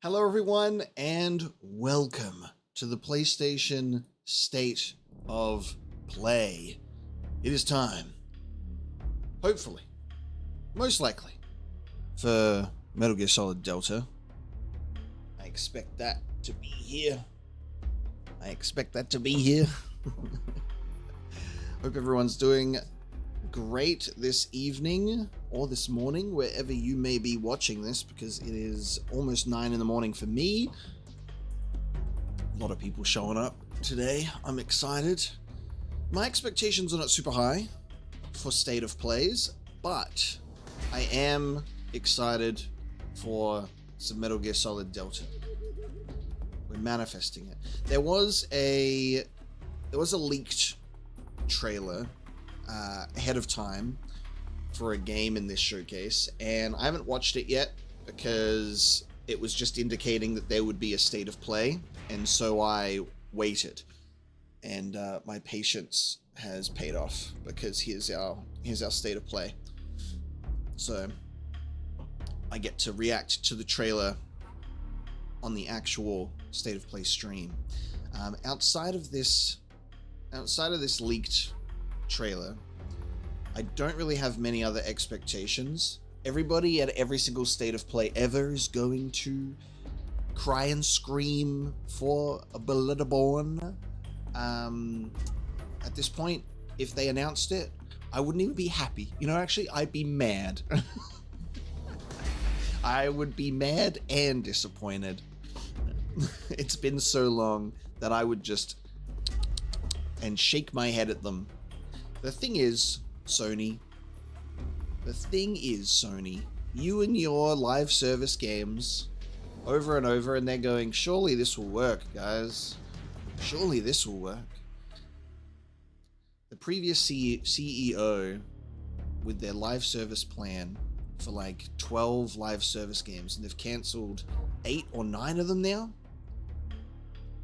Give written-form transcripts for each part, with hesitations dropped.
Hello everyone and welcome to the PlayStation State of Play. It is time, hopefully, most likely, for Metal Gear Solid Delta. I expect that to be here. Hope everyone's doing great this evening or this morning, wherever you may be watching this, because it is almost 9 in the morning for me. A lot of people showing up today. I'm excited. My expectations are not super high for State of Plays, but I am excited for some Metal Gear Solid Delta. We're manifesting it. There was a leaked trailer ahead of time for a game in this showcase, and I haven't watched it yet because it was just indicating that there would be a state of play, and so I waited, and my patience has paid off because here's our state of play. So I get to react to the trailer on the actual state of play stream. Outside of this leaked trailer, I don't really have many other expectations. Everybody at every single state of play ever is going to cry and scream for a Bloodborne. At this point, if they announced it, I wouldn't even be happy. You know, actually, I'd be mad. I would be mad and disappointed. It's been so long that I would just and shake my head at them. The thing is, Sony, you and your live service games over and over, and they're going, surely this will work, guys. Surely this will work. The previous CEO, with their live service plan for like 12 live service games, and they've cancelled 8 or 9 of them now.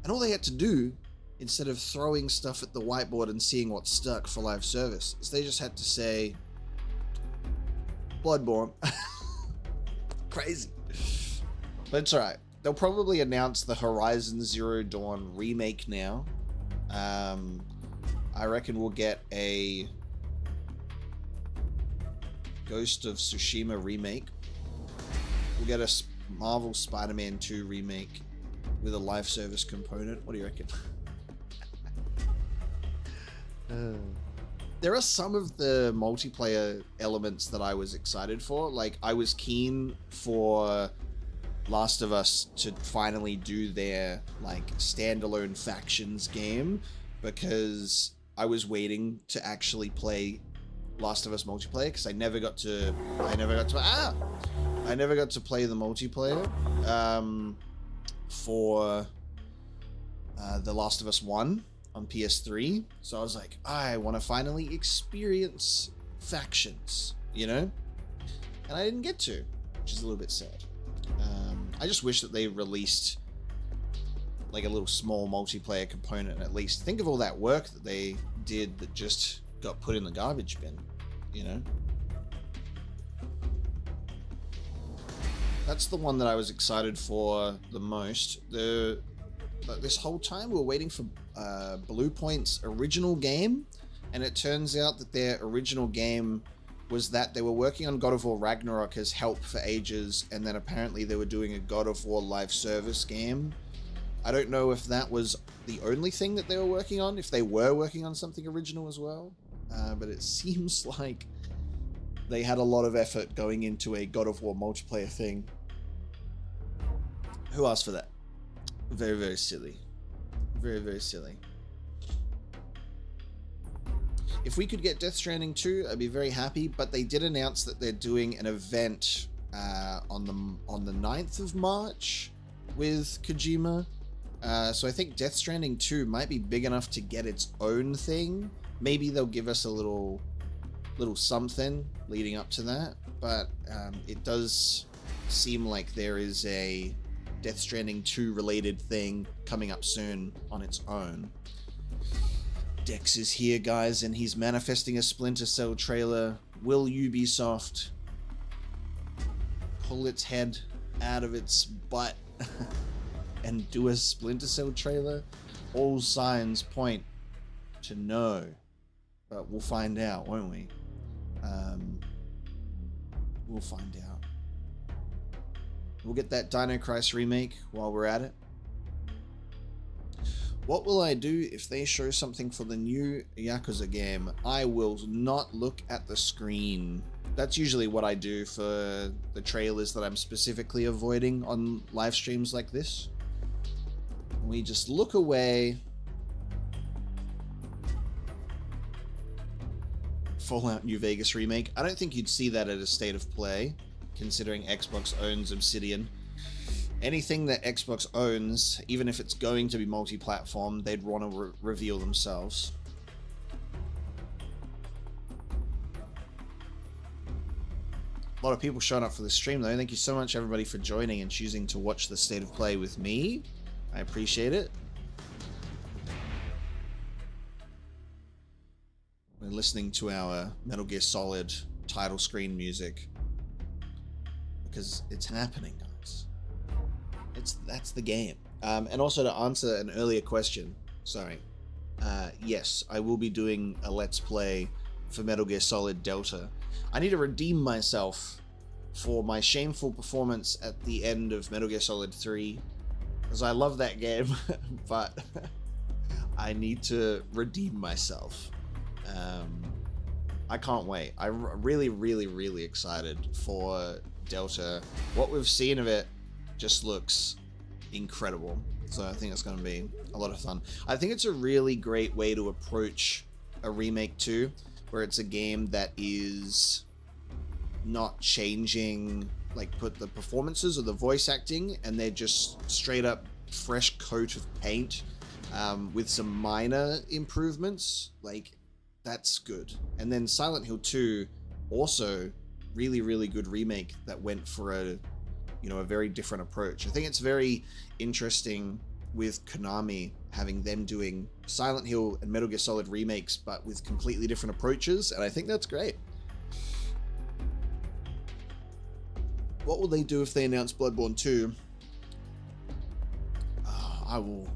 And all they had to do, instead of throwing stuff at the whiteboard and seeing what stuck for live service, is they just had to say, Bloodborne. Crazy. But it's alright. They'll probably announce the Horizon Zero Dawn remake now. I reckon we'll get a Ghost of Tsushima remake. We'll get a Marvel Spider-Man 2 remake with a live service component. What do you reckon? There are some of the multiplayer elements that I was excited for. Like, I was keen for Last of Us to finally do their like standalone factions game, because I was waiting to actually play Last of Us multiplayer, because I never got to play the multiplayer for The Last of Us 1 on PS3, so I was like, I want to finally experience factions, you know? And I didn't get to, which is a little bit sad. I just wish that they released like a little small multiplayer component at least. Think of all that work that they did that just got put in the garbage bin, you know? That's the one that I was excited for the most. This whole time we were waiting for Bluepoint's original game, and it turns out that their original game was that they were working on God of War Ragnarok as help for ages, and then apparently they were doing a God of War live service game. I don't know if that was the only thing that they were working on, if they were working on something original as well, but it seems like they had a lot of effort going into a God of War multiplayer thing. Who asked for that? Very, very silly. Very, very silly. If we could get Death Stranding 2, I'd be very happy, but they did announce that they're doing an event on the 9th of March with Kojima. So I think Death Stranding 2 might be big enough to get its own thing. Maybe they'll give us a little something leading up to that, but it does seem like there is a Death Stranding 2 related thing coming up soon on its own. Dex is here, guys, and he's manifesting a Splinter Cell trailer. Will Ubisoft pull its head out of its butt and do a Splinter Cell trailer? All signs point to no, but we'll find out, won't we? We'll find out. We'll get that Dino Crisis remake while we're at it. What will I do if they show something for the new Yakuza game? I will not look at the screen. That's usually what I do for the trailers that I'm specifically avoiding on live streams like this. We just look away. Fallout New Vegas remake. I don't think you'd see that at a state of play, considering Xbox owns Obsidian. Anything that Xbox owns, even if it's going to be multi-platform, they'd want to reveal themselves. A lot of people showing up for the stream though. Thank you so much everybody for joining and choosing to watch the state of play with me. I appreciate it. We're listening to our Metal Gear Solid title screen music because it's happening, guys. That's the game. And also to answer an earlier question, sorry. Yes, I will be doing a Let's Play for Metal Gear Solid Delta. I need to redeem myself for my shameful performance at the end of Metal Gear Solid 3, because I love that game, but I need to redeem myself. I can't wait. I'm really excited for Delta. What we've seen of it just looks incredible. So I think it's going to be a lot of fun. I think it's a really great way to approach a remake too, where it's a game that is not changing, like, put the performances or the voice acting, and they're just straight up fresh coat of paint with some minor improvements. Like, that's good. And then Silent Hill 2, also really good remake that went for a very different approach. I think it's very interesting with Konami having them doing Silent Hill and Metal Gear Solid remakes, but with completely different approaches, and I think that's great. What will they do if they announce Bloodborne 2? I will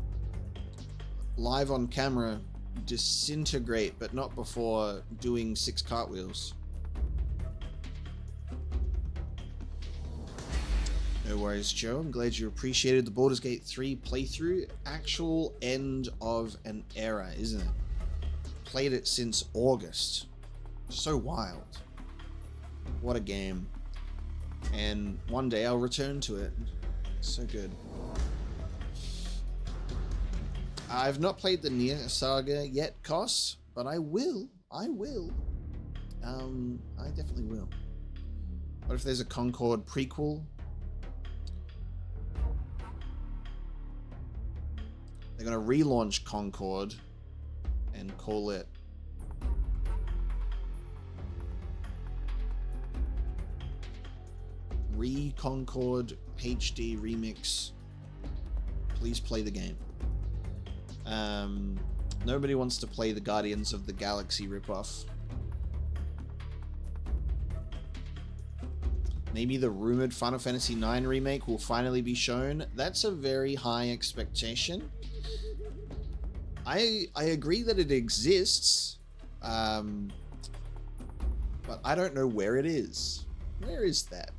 live on camera disintegrate, but not before doing 6 cartwheels. No worries, Joe. I'm glad you appreciated the Baldur's Gate 3 playthrough. Actual end of an era, isn't it? Played it since August. So wild. What a game. And one day I'll return to it. So good. I've not played the Nier Saga yet, Cos, but I will. I definitely will. What if there's a Concord prequel? They're going to relaunch Concord and call it Concord HD Remix. Please play the game. Nobody wants to play the Guardians of the Galaxy ripoff. Maybe the rumored Final Fantasy IX remake will finally be shown. That's a very high expectation. I agree that it exists, but I don't know where it is. Where is that?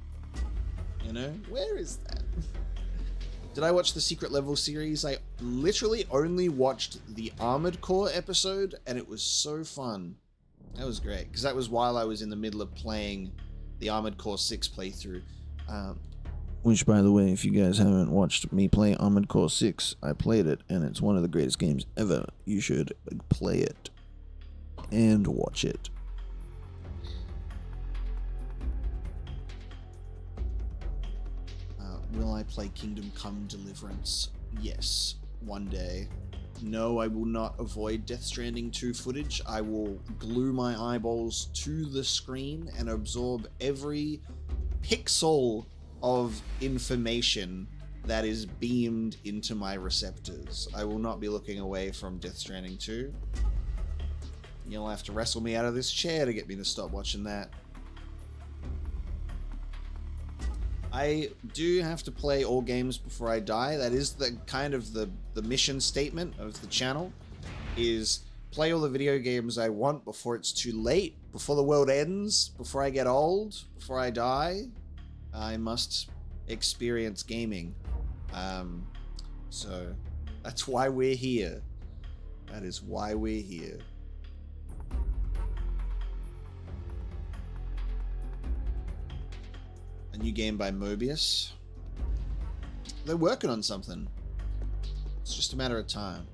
You know, where is that? Did I watch the Secret Level series? I literally only watched the Armored Core episode, and it was so fun. That was great, because that was while I was in the middle of playing the Armored Core 6 playthrough. Which, by the way, if you guys haven't watched me play Armored Core 6, I played it, and it's one of the greatest games ever. You should play it and watch it. Will I play Kingdom Come Deliverance? Yes, one day. No, I will not avoid Death Stranding 2 footage. I will glue my eyeballs to the screen and absorb every pixel of information that is beamed into my receptors. I will not be looking away from Death Stranding 2. You'll have to wrestle me out of this chair to get me to stop watching that. I do have to play all games before I die. That is the kind of the mission statement of the channel, is play all the video games I want before it's too late, before the world ends, before I get old, before I die. I must experience gaming. So that's why we're here. That is why we're here. A new game by Mobius. They're working on something. It's just a matter of time.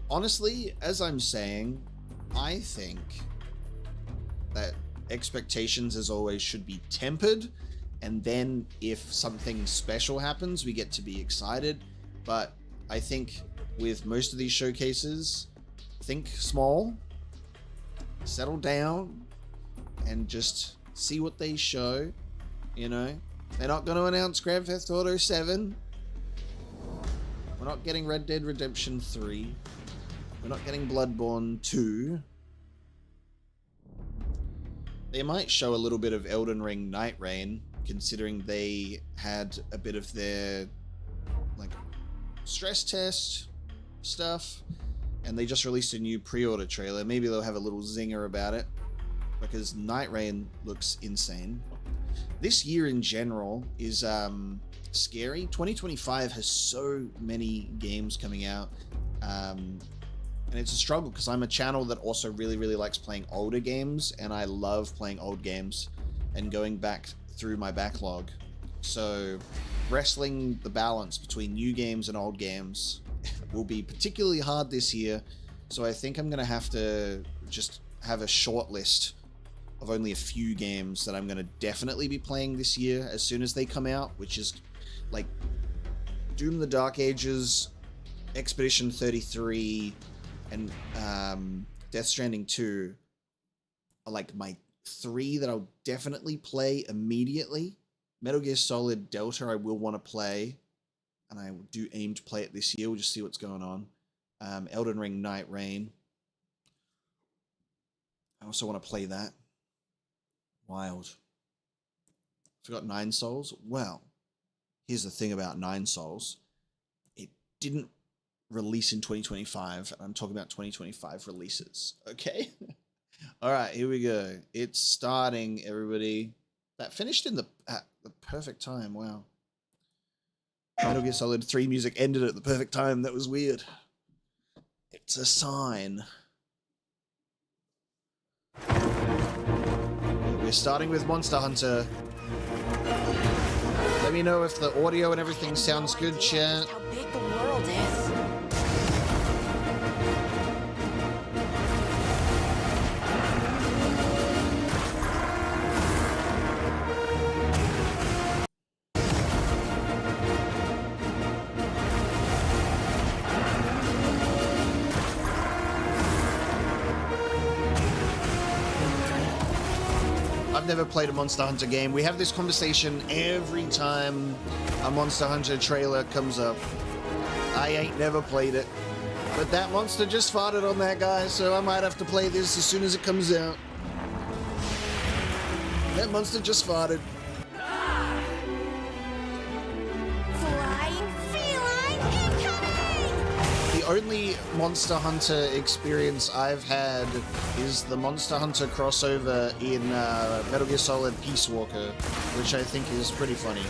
Honestly, as I'm saying, I think that expectations, as always, should be tempered, and then if something special happens, we get to be excited. But I think with most of these showcases, think small, settle down, and just see what they show. You know, they're not going to announce Grand Theft Auto 7. We're not getting Red Dead Redemption 3. We're not getting Bloodborne 2. They might show a little bit of Elden Ring Night Rain, considering they had a bit of their, like, stress test stuff, and they just released a new pre-order trailer. Maybe they'll have a little zinger about it, because Night Rain looks insane. This year in general is scary. 2025 has so many games coming out, and it's a struggle because I'm a channel that also really likes playing older games, and I love playing old games and going back through my backlog. So wrestling the balance between new games and old games will be particularly hard this year. So I think I'm gonna have to just have a short list of only a few games that I'm going to definitely be playing this year as soon as they come out, which is like Doom the Dark Ages, Expedition 33, and Death Stranding 2 are like my 3 that I'll definitely play immediately. Metal Gear Solid Delta I will want to play, and I do aim to play it this year. We'll just see what's going on. Elden Ring Night Rain. I also want to play that. Wild. Forgot Nine Souls? Well, here's the thing about Nine Souls. It didn't release in 2025, and I'm talking about 2025 releases, okay? Alright, here we go. It's starting, everybody. That finished in at the perfect time, wow. Metal Gear Solid 3 music ended at the perfect time, that was weird. It's a sign. We're starting with Monster Hunter. Let me know if the audio and everything sounds good, chat. How big the world is. I've never played a Monster Hunter game. We have this conversation every time a Monster Hunter trailer comes up. I ain't never played it. But that monster just farted on that guy, so I might have to play this as soon as it comes out. That monster just farted. Flying feline incoming! The only Monster Hunter experience I've had is the Monster Hunter crossover in Metal Gear Solid Peace Walker, which I think is pretty funny.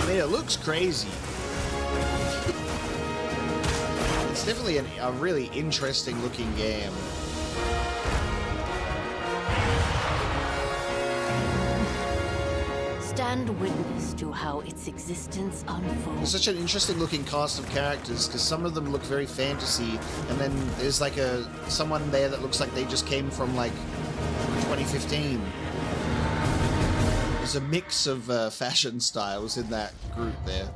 I mean, it looks crazy. It's definitely a really interesting looking game. Stand witness to how its existence unfolds. It's such an interesting looking cast of characters because some of them look very fantasy, and then there's like someone there that looks like they just came from like 2015. There's a mix of fashion styles in that group there.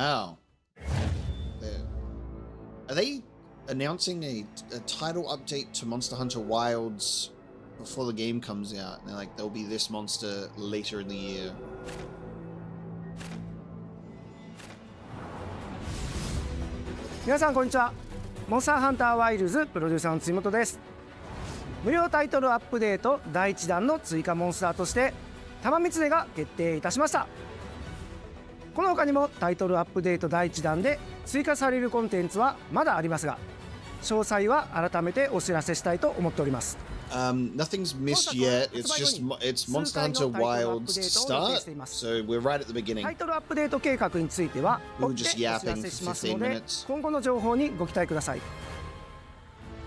Wow. Are they announcing a title update to Monster Hunter Wilds before the game comes out? And they're like, there'll be this monster later in the year. 皆さんこんにちは。モンスターハンターワイルズプロデューサーの辻本です。無料タイトルアップデート第1弾の追加モンスターとして玉三つが決定いたしました。この他にもタイトルアップデート第1弾で追加されるコンテンツはまだありますが、詳細は改めてお知らせしたいと思っております。Nothing's missed yet. It's Monster Hunter Wilds start, so we're right at the beginning. タイトルアップデート計画については追ってお知らせしますので、今後の情報にご期待ください。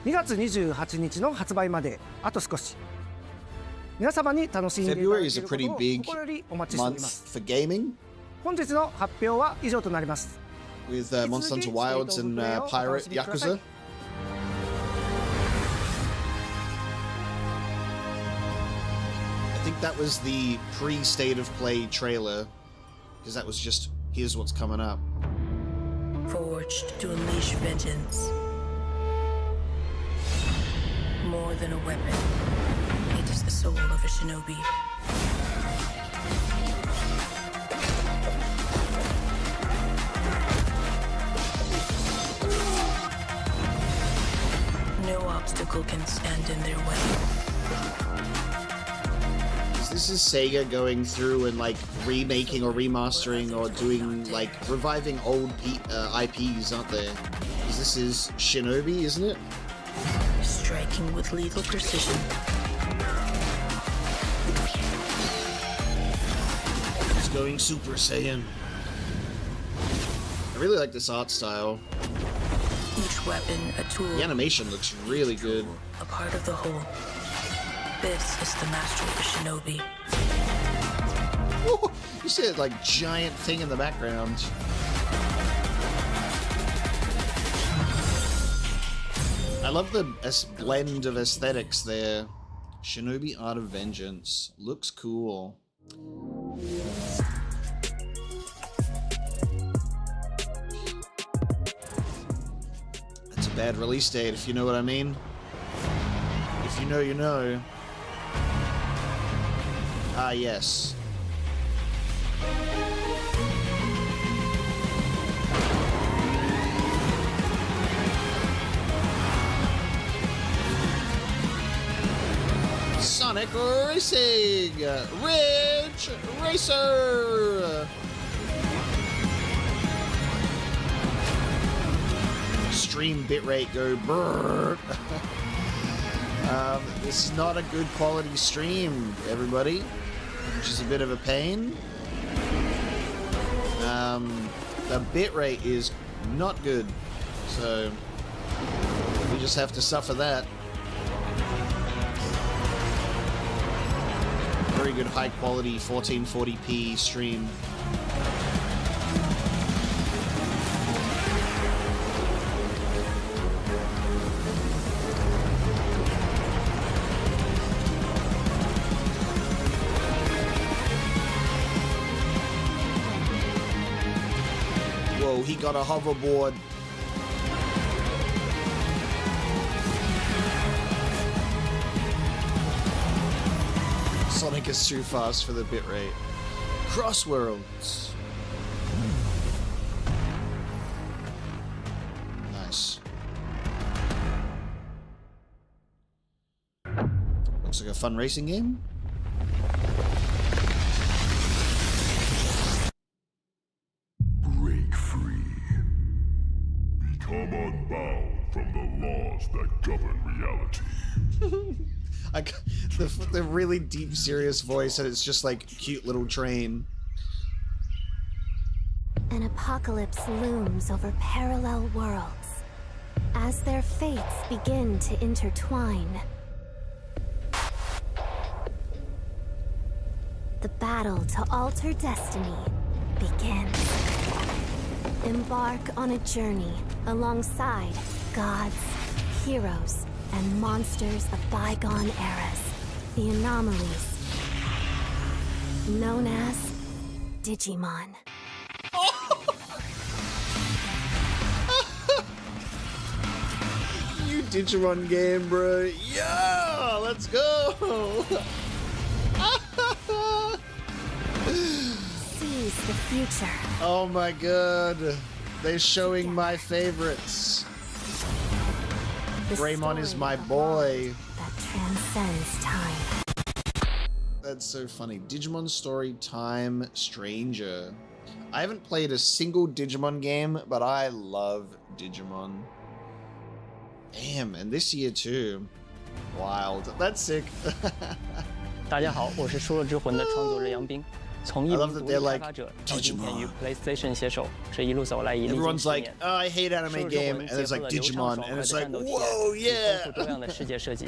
2月28日の発売まであと少し。皆様に楽しんでいただけることを心よりお待ちしております。本日の発表は以上となります。With Monster Hunter Wilds and Pirate Yakuza. I think that was the pre-state of play trailer, because that was just, here's what's coming up. Forged to unleash vengeance. More than a weapon, it is the soul of a shinobi. No obstacle can stand in their way. This is Sega going through and like remaking or remastering or doing like reviving old IPs, aren't they? Because this is Shinobi, isn't it? Striking with lethal precision. It's going Super Saiyan. I really like this art style. Each weapon a tool. The animation looks really good. A part of the whole. This is the master of the shinobi. Ooh, you see that like giant thing in the background. I love the blend of aesthetics there. Shinobi Art of Vengeance. Looks cool. That's a bad release date, if you know what I mean. If you know, you know. Ah, yes. Sonic Racing! Ridge Racer! Extreme bitrate go brrr. This is not a good quality stream, everybody, which is a bit of a pain. The bitrate is not good, so we just have to suffer that. Very good high quality 1440p stream. Whoa, he got a hoverboard. Sonic is too fast for the bitrate. Crossworlds. Nice. Looks like a fun racing game. Break free. Become unbound from the laws that govern reality. The really deep, serious voice, and it's just like cute little train. An apocalypse looms over parallel worlds as their fates begin to intertwine. The battle to alter destiny begins. Embark on a journey alongside gods, heroes, and monsters of bygone eras. The anomalies, known as Digimon. Digimon game, bro. Yeah, let's go. Seize the future. Oh my god. They're showing my favorites. The Greymon is story my of a boy. world that transcends time. That's so funny. Digimon Story Time Stranger. I haven't played a single Digimon game, but I love Digimon. Damn, and this year too. Wild. That's sick. 大家好，我是《输了之魂》的创作者杨斌。从一名独立开发者到今天与 PlayStation 携手，这一路走来已历经 Everyone's 10 like, 年。 oh, I hate anime game, and it's like Digimon, and it's like, whoa, yeah. 多样的世界设计，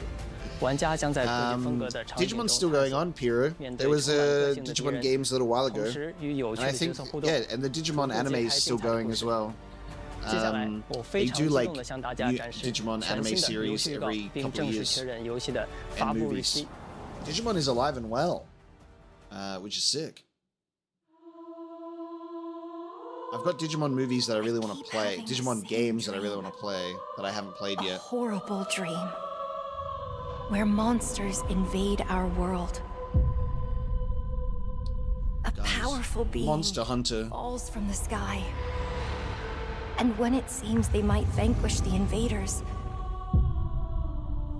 玩家将在多风格的场景中 Digimon's still going on, Piro. There was a Digimon games a little while ago. 同时与有 And 趣 I 的角 think, 色互动。 yeah, and the Digimon anime is still going as well. 接下来，我非 They 常 do 激 like 动地向大家 new 展示 Digimon 全 anime 新的游 series 戏预告， every 并 couple 正式 years 确认游戏的 and 发布日 movies. 期。 Digimon is alive and well, which is sick. I've got Digimon movies that I really want to play, Digimon games that I really want to play that I haven't played A yet. horrible dream where monsters invade our world. A Guys, powerful being Monster Hunter. falls from the sky. And when it seems they might vanquish the invaders,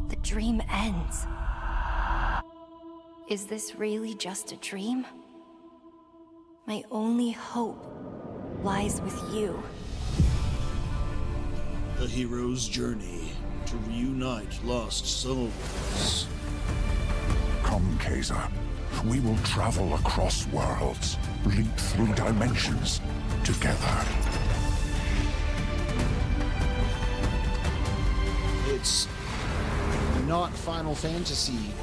the dream ends. Is this really just a dream? My only hope lies with you. The hero's journey to reunite lost souls. Come, Kaiser. We will travel across worlds, leap through dimensions, together. It's not Final Fantasy.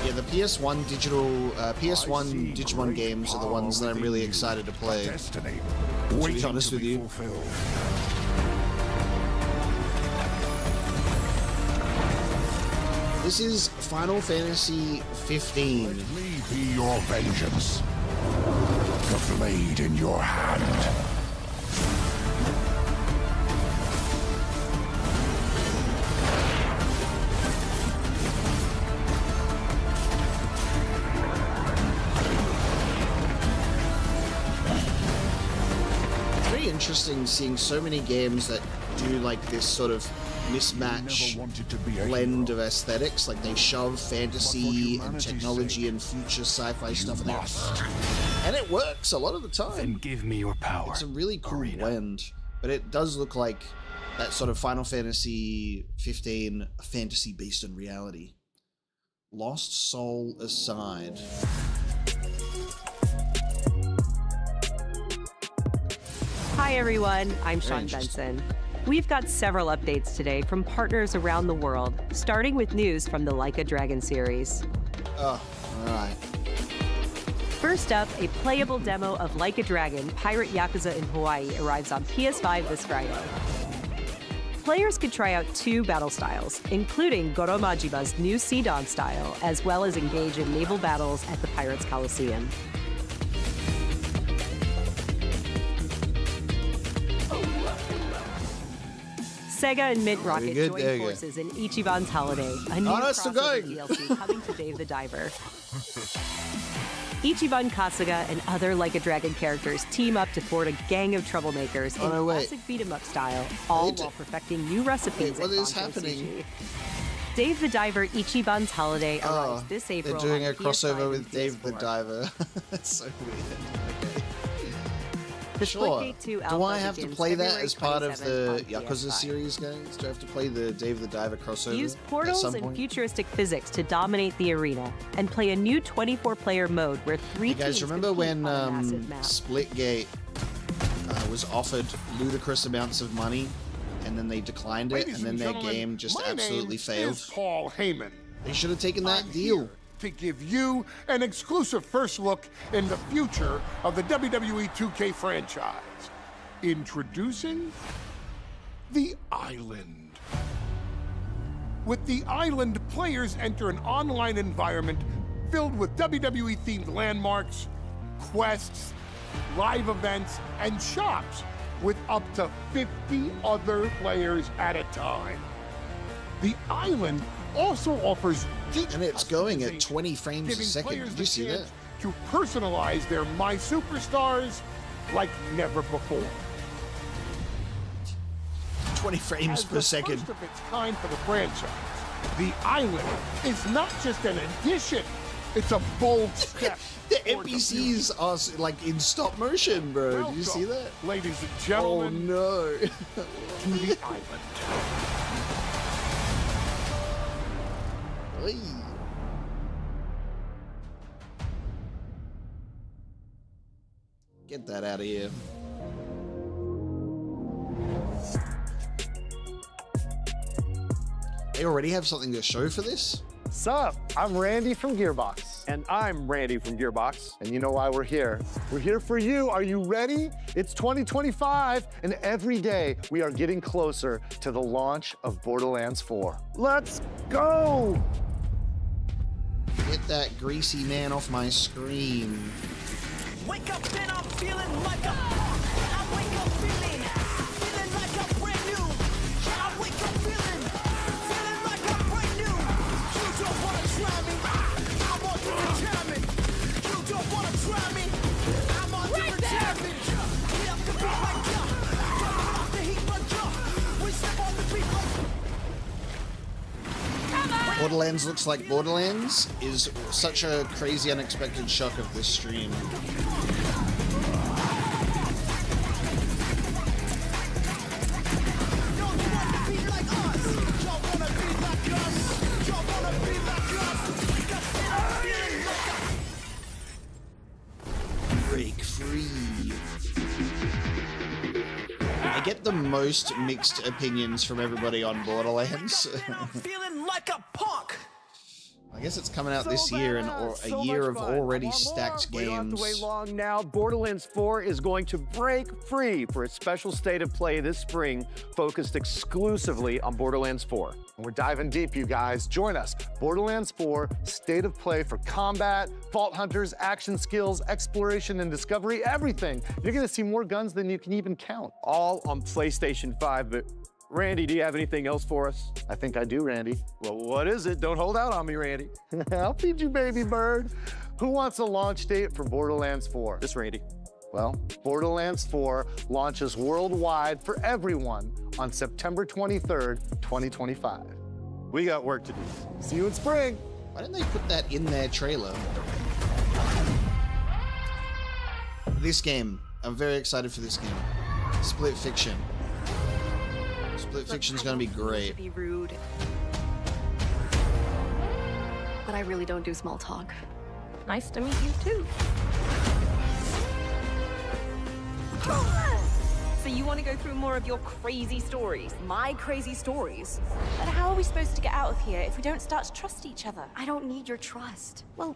Yeah, the PS1 PS1 Digimon games are the ones that I'm really excited to play. Destiny, To be waiting honest to with be you. fulfilled. This is Final Fantasy 15. Let me be your vengeance. The blade in your hand. It's very interesting seeing so many games that do like this sort of mismatch Never wanted to be a blend hero. of aesthetics. Like they shove fantasy and humanity's technology sake, and future sci-fi stuff in there. Must. And it works a lot of the Then time. give me your power. It's a really cool Arena. blend. But it does look like that sort of Final Fantasy 15 fantasy based on reality. Lost Soul aside. Hi everyone, I'm Sean interesting. Benson. We've got several updates today from partners around the world, starting with news from the Like a Dragon series. Oh, alright. First up, a playable demo of Like a Dragon, Pirate Yakuza in Hawaii arrives on PS5 this Friday. Players could try out 2 battle styles, including Goro Majiba's new Sea Dawn style, as well as engage in naval battles at the Pirates Coliseum. Sega and Mint Rocket good, there join you go. forces in Ichiban's Holiday, a new Oh, that's still crossover going. DLC coming to Dave the Diver. Ichiban Kasuga and other Like a Dragon characters team up to thwart a gang of troublemakers in no, wait. classic beat-em-up style, all Wait. while perfecting new recipes Wait, what at is Bancho happening? Sushi. Dave the Diver Ichiban's Holiday Oh, arrives this April. they're doing on a crossover PS5 with and Dave the PS4. Diver. That's so weird. Okay. The Sure. Splitgate 2 Do alpha I have to begins play that February as part of the 27th on Yakuza PS5. series, guys? Do I have to play the Dave the Diver crossover? Use at portals some and point? futuristic physics to dominate the arena, and play a new 24-player mode where 3 Hey guys, teams remember compete when on a massive map. Splitgate was offered ludicrous amounts of money, and then they declined it, and then their game just absolutely failed? Is Paul Heyman. They should have taken that I'm deal. here to give you an exclusive first look in the future of the WWE 2K franchise. Introducing the Island. With the Island, players enter an online environment filled with WWE-themed landmarks, quests, live events, and shops with up to 50 other players at a time. The island also offers deep and it's going at customization, 20 frames a giving second. players Did you the see that? chance to personalize their My Superstars like never before. 20 frames As per the second. first of its kind for the franchise, the island is not just an addition, it's a bold step. The toward NPCs are like in stop motion, bro. Did you see Welcome, that? ladies and Oh gentlemen, no. to the island. Oy. Get that out of here. They already have something to show for this? Sup? I'm Randy from Gearbox. And I'm Randy from Gearbox. And you know why we're here. We're here for you. Are you ready? It's 2025, and every day we are getting closer to the launch of Borderlands 4. Let's go! Get that greasy man off my screen. Wake up and I'm feeling like I wake up feeling like I'm brand new. I wake up feeling like I'm brand new. You don't wanna try me, I'm on different timing. You don't wanna try me, I'm on different timing. We have to be like ya, jumping off the heat like ya. We step on the beat like. Borderlands looks like Borderlands is such a crazy unexpected shock of this stream. Break free. I get the most mixed opinions from everybody on Borderlands. Feeling like a punk. I guess it's coming out this year, and a year of already stacked We don't have to wait games. long now. Borderlands 4 is going to break free for its special state of play this spring, focused exclusively on Borderlands 4. And we're diving deep, you guys. Join us. Borderlands 4, state of play for combat, vault hunters, action skills, exploration and discovery, everything. You're gonna see more guns than you can even count. All on PlayStation 5, but Randy, do you have anything else for us? I think I do, Randy. Well, what is it? Don't hold out on me, Randy. I'll feed you, baby bird. Who wants a launch date for Borderlands 4? This Randy. Well, Borderlands 4 launches worldwide for everyone on September 23rd, 2025. We got work to do. See you in spring. Why didn't they put that in their trailer? This game. I'm very excited for this game. Split Fiction. Split Fiction's gonna be great. To be rude, but I really don't do small talk. Nice to meet you too. So you want to go through more of your crazy stories? My crazy stories. But how are we supposed to get out of here if we don't start to trust each other? I don't need your trust. Well,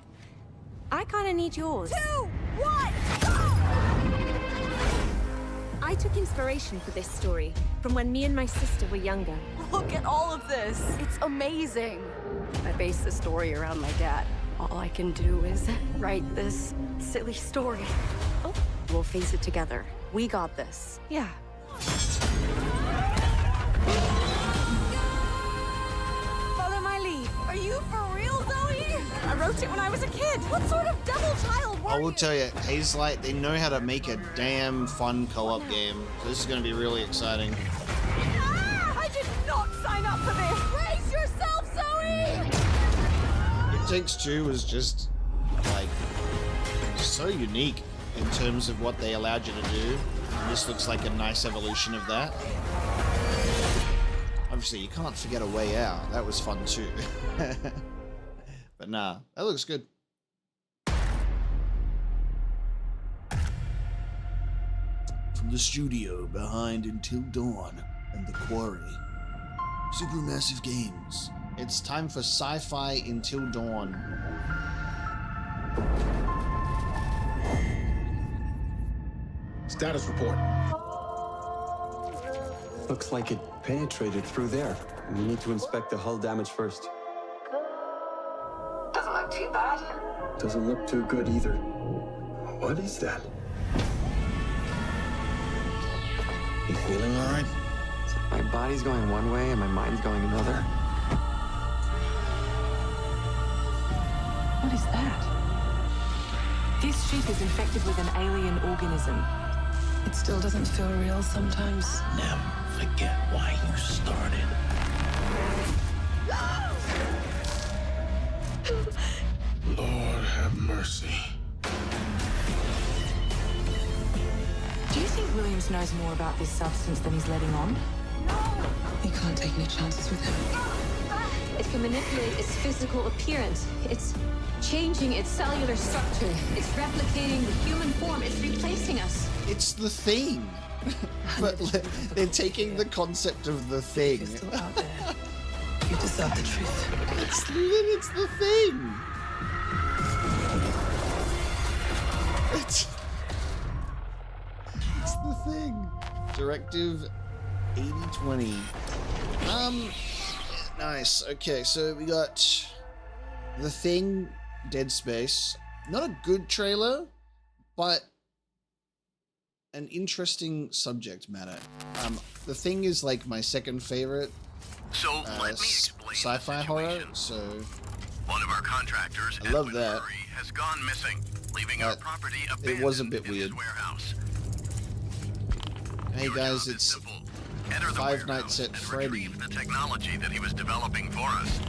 I kind of need yours. 2, 1, go! I took inspiration for this story from when me and my sister were younger. Look at all of this. It's amazing. I base the story around my dad. All I can do is write this silly story. Oh, we'll face it together. We got this. Yeah. Follow my lead. Are you for real, Zoe? I wrote it when I was a kid. What sort of devil child were I will you? tell you, Hazelight, they know how to make a damn fun co-op game. So this is gonna be really exciting. Ah, I did not sign up for this. Brace yourself, Zoe! It Takes Two was just, like, so unique in terms of what they allowed you to do. And this looks like a nice evolution of that. Obviously, you can't forget A Way Out. That was fun too. But nah, that looks good. From the studio behind Until Dawn and The Quarry, Supermassive Games. It's time for Sci-Fi Until Dawn. Status report. Looks like it penetrated through there. We need to inspect the hull damage first. Doesn't look too bad. Doesn't look too good either. What is that? You feeling all right? It's like my body's going one way and my mind's going another. What is that? This ship is infected with an alien organism. It still doesn't feel real sometimes. Never forget why you started. Lord have mercy. Do you think Williams knows more about this substance than he's letting on? You can't take any chances with him. It can manipulate its physical appearance. It's changing its cellular structure. It's replicating the human form. It's replacing us. It's the thing. But they're taking the concept of the thing. You're still out there. You deserve the truth. It's the thing. It's the thing. Directive 8020. Nice. Okay, so we got The Thing, Dead Space. Not a good trailer, but an interesting subject matter. The Thing is like my second favorite sci-fi horror, so one of our contractors, I love that. has gone missing, leaving our property abandoned. It was a bit weird. Hey guys, it's Five Nights at Freddy. The technology that he was developing for us.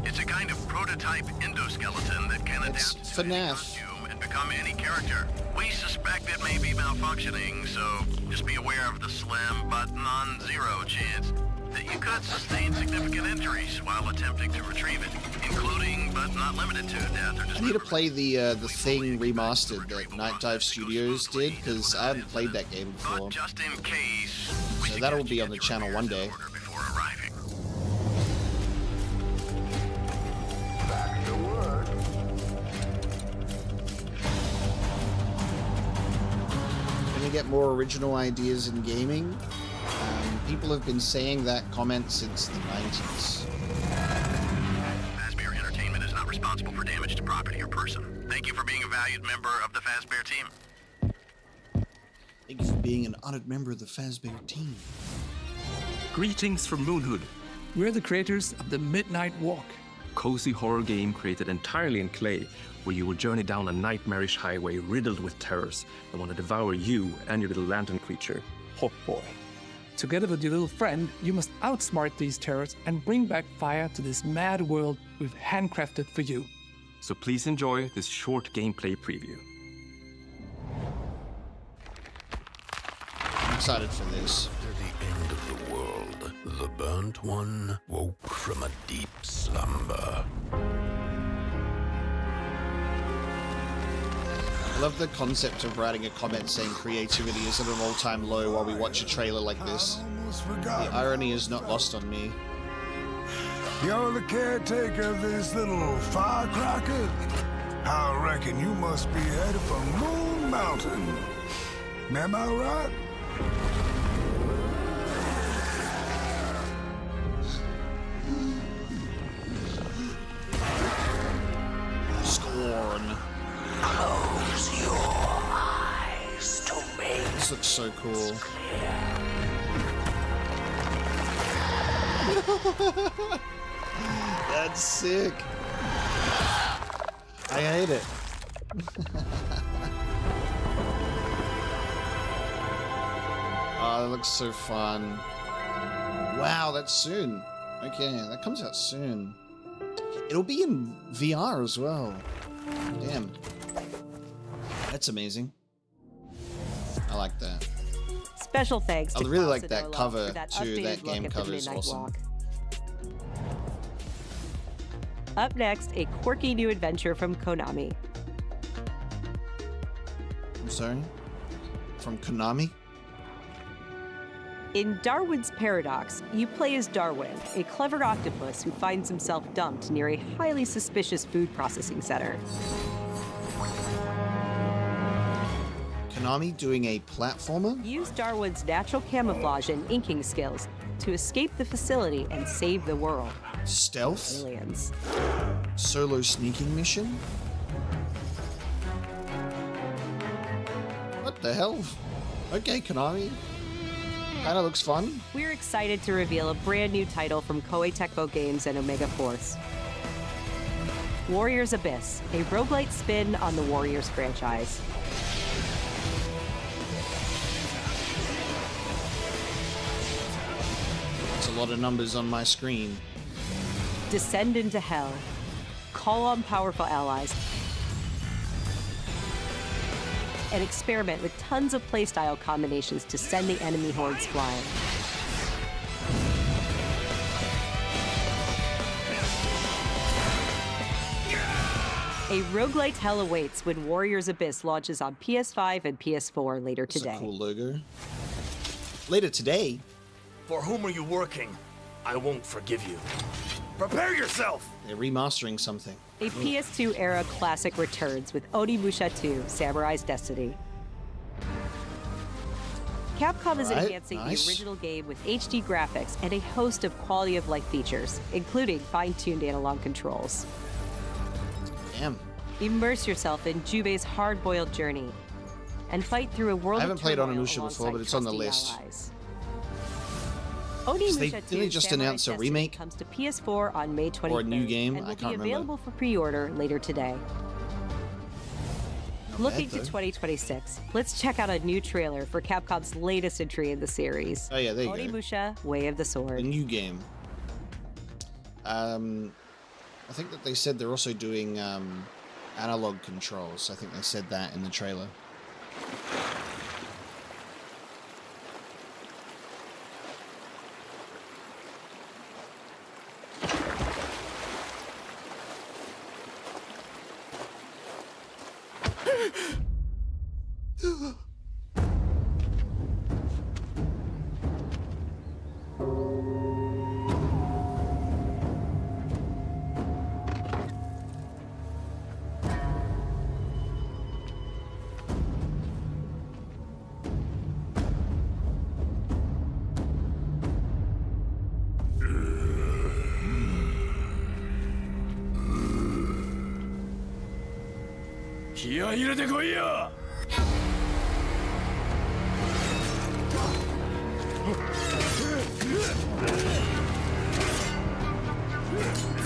It's a kind of prototype endoskeleton that can adapt to any costume and become any character. We suspect it may be malfunctioning, so just be aware of the slim but non-zero chance that you could sustain significant injuries while attempting to retrieve it, including but not limited to death or I need to play the Thing Remastered that Night Dive Studios did, because I haven't played that game before. Just in case, so that'll be on the channel one day. Gonna get more original ideas in gaming. People have been saying that comment since the 90s. Fazbear Entertainment is not responsible for damage to property or person. Thank you for being a valued member of the Fazbear team. Thank you for being an honored member of the Fazbear team. Greetings from Moonhood. We're the creators of the Midnight Walk, cozy horror game created entirely in clay, where you will journey down a nightmarish highway riddled with terrors that want to devour you and your little lantern creature, Hot Boy. Together with your little friend, you must outsmart these terrors and bring back fire to this mad world we've handcrafted for you. So please enjoy this short gameplay preview. I'm excited for this. After the end of the world, the burnt one woke from a deep slumber. I love the concept of writing a comment saying creativity is at an all-time low while we watch a trailer like this. The irony is not lost on me. You're the caretaker of this little firecracker? I reckon you must be headed for Moon Mountain. Am I right? Scorn. Close your eyes to me. This looks so cool. That's sick. I hate it. Oh, that looks so fun. Wow, that's soon. Okay, that comes out soon. It'll be in VR as well. Damn. That's amazing. I like that. Special thanks I to really like Clausen that Olaf cover for that too. updated That game look at the cover is Midnight awesome. Walk. Up next, a quirky new adventure from Konami. I'm sorry? From Konami? In Darwin's Paradox, you play as Darwin, a clever octopus who finds himself dumped near a highly suspicious food processing center. Konami doing a platformer? Use Darwin's natural camouflage and inking skills to escape the facility and save the world. Stealth? Aliens. Solo sneaking mission? What the hell? Okay, Konami. Kinda looks fun. We're excited to reveal a brand new title from Koei Tecmo Games and Omega Force. Warriors Abyss, a roguelite spin on the Warriors franchise. It's a lot of numbers on my screen. Descend into hell. Call on powerful allies. And experiment with tons of playstyle combinations to send the enemy hordes flying. A roguelite hell awaits when Warriors Abyss launches on PS5 and PS4 later today. That's a cool logo. Later today? For whom are you working? I won't forgive you. Prepare yourself! They're remastering something. A PS2 era classic returns with Onimusha 2, Samurai's Destiny. Capcom is enhancing the original game with HD graphics and a host of quality of life features, including fine-tuned analog controls. Damn. Immerse yourself in Jubei's hard-boiled journey and fight through a world I haven't of played turmoil Onimusha before, but it's on the list. Onimusha 2 Didn't they just announce a remake? Comes to PS4 on May 23rd or a new game? and will I can't be remember. available for pre-order later today. Looking to 2026, let's check out a new trailer for Capcom's latest entry in the series. Oh yeah, there you go. Onimusha, Way of the Sword. The new game. I think that they said they're also doing analog controls. I think they said that in the trailer.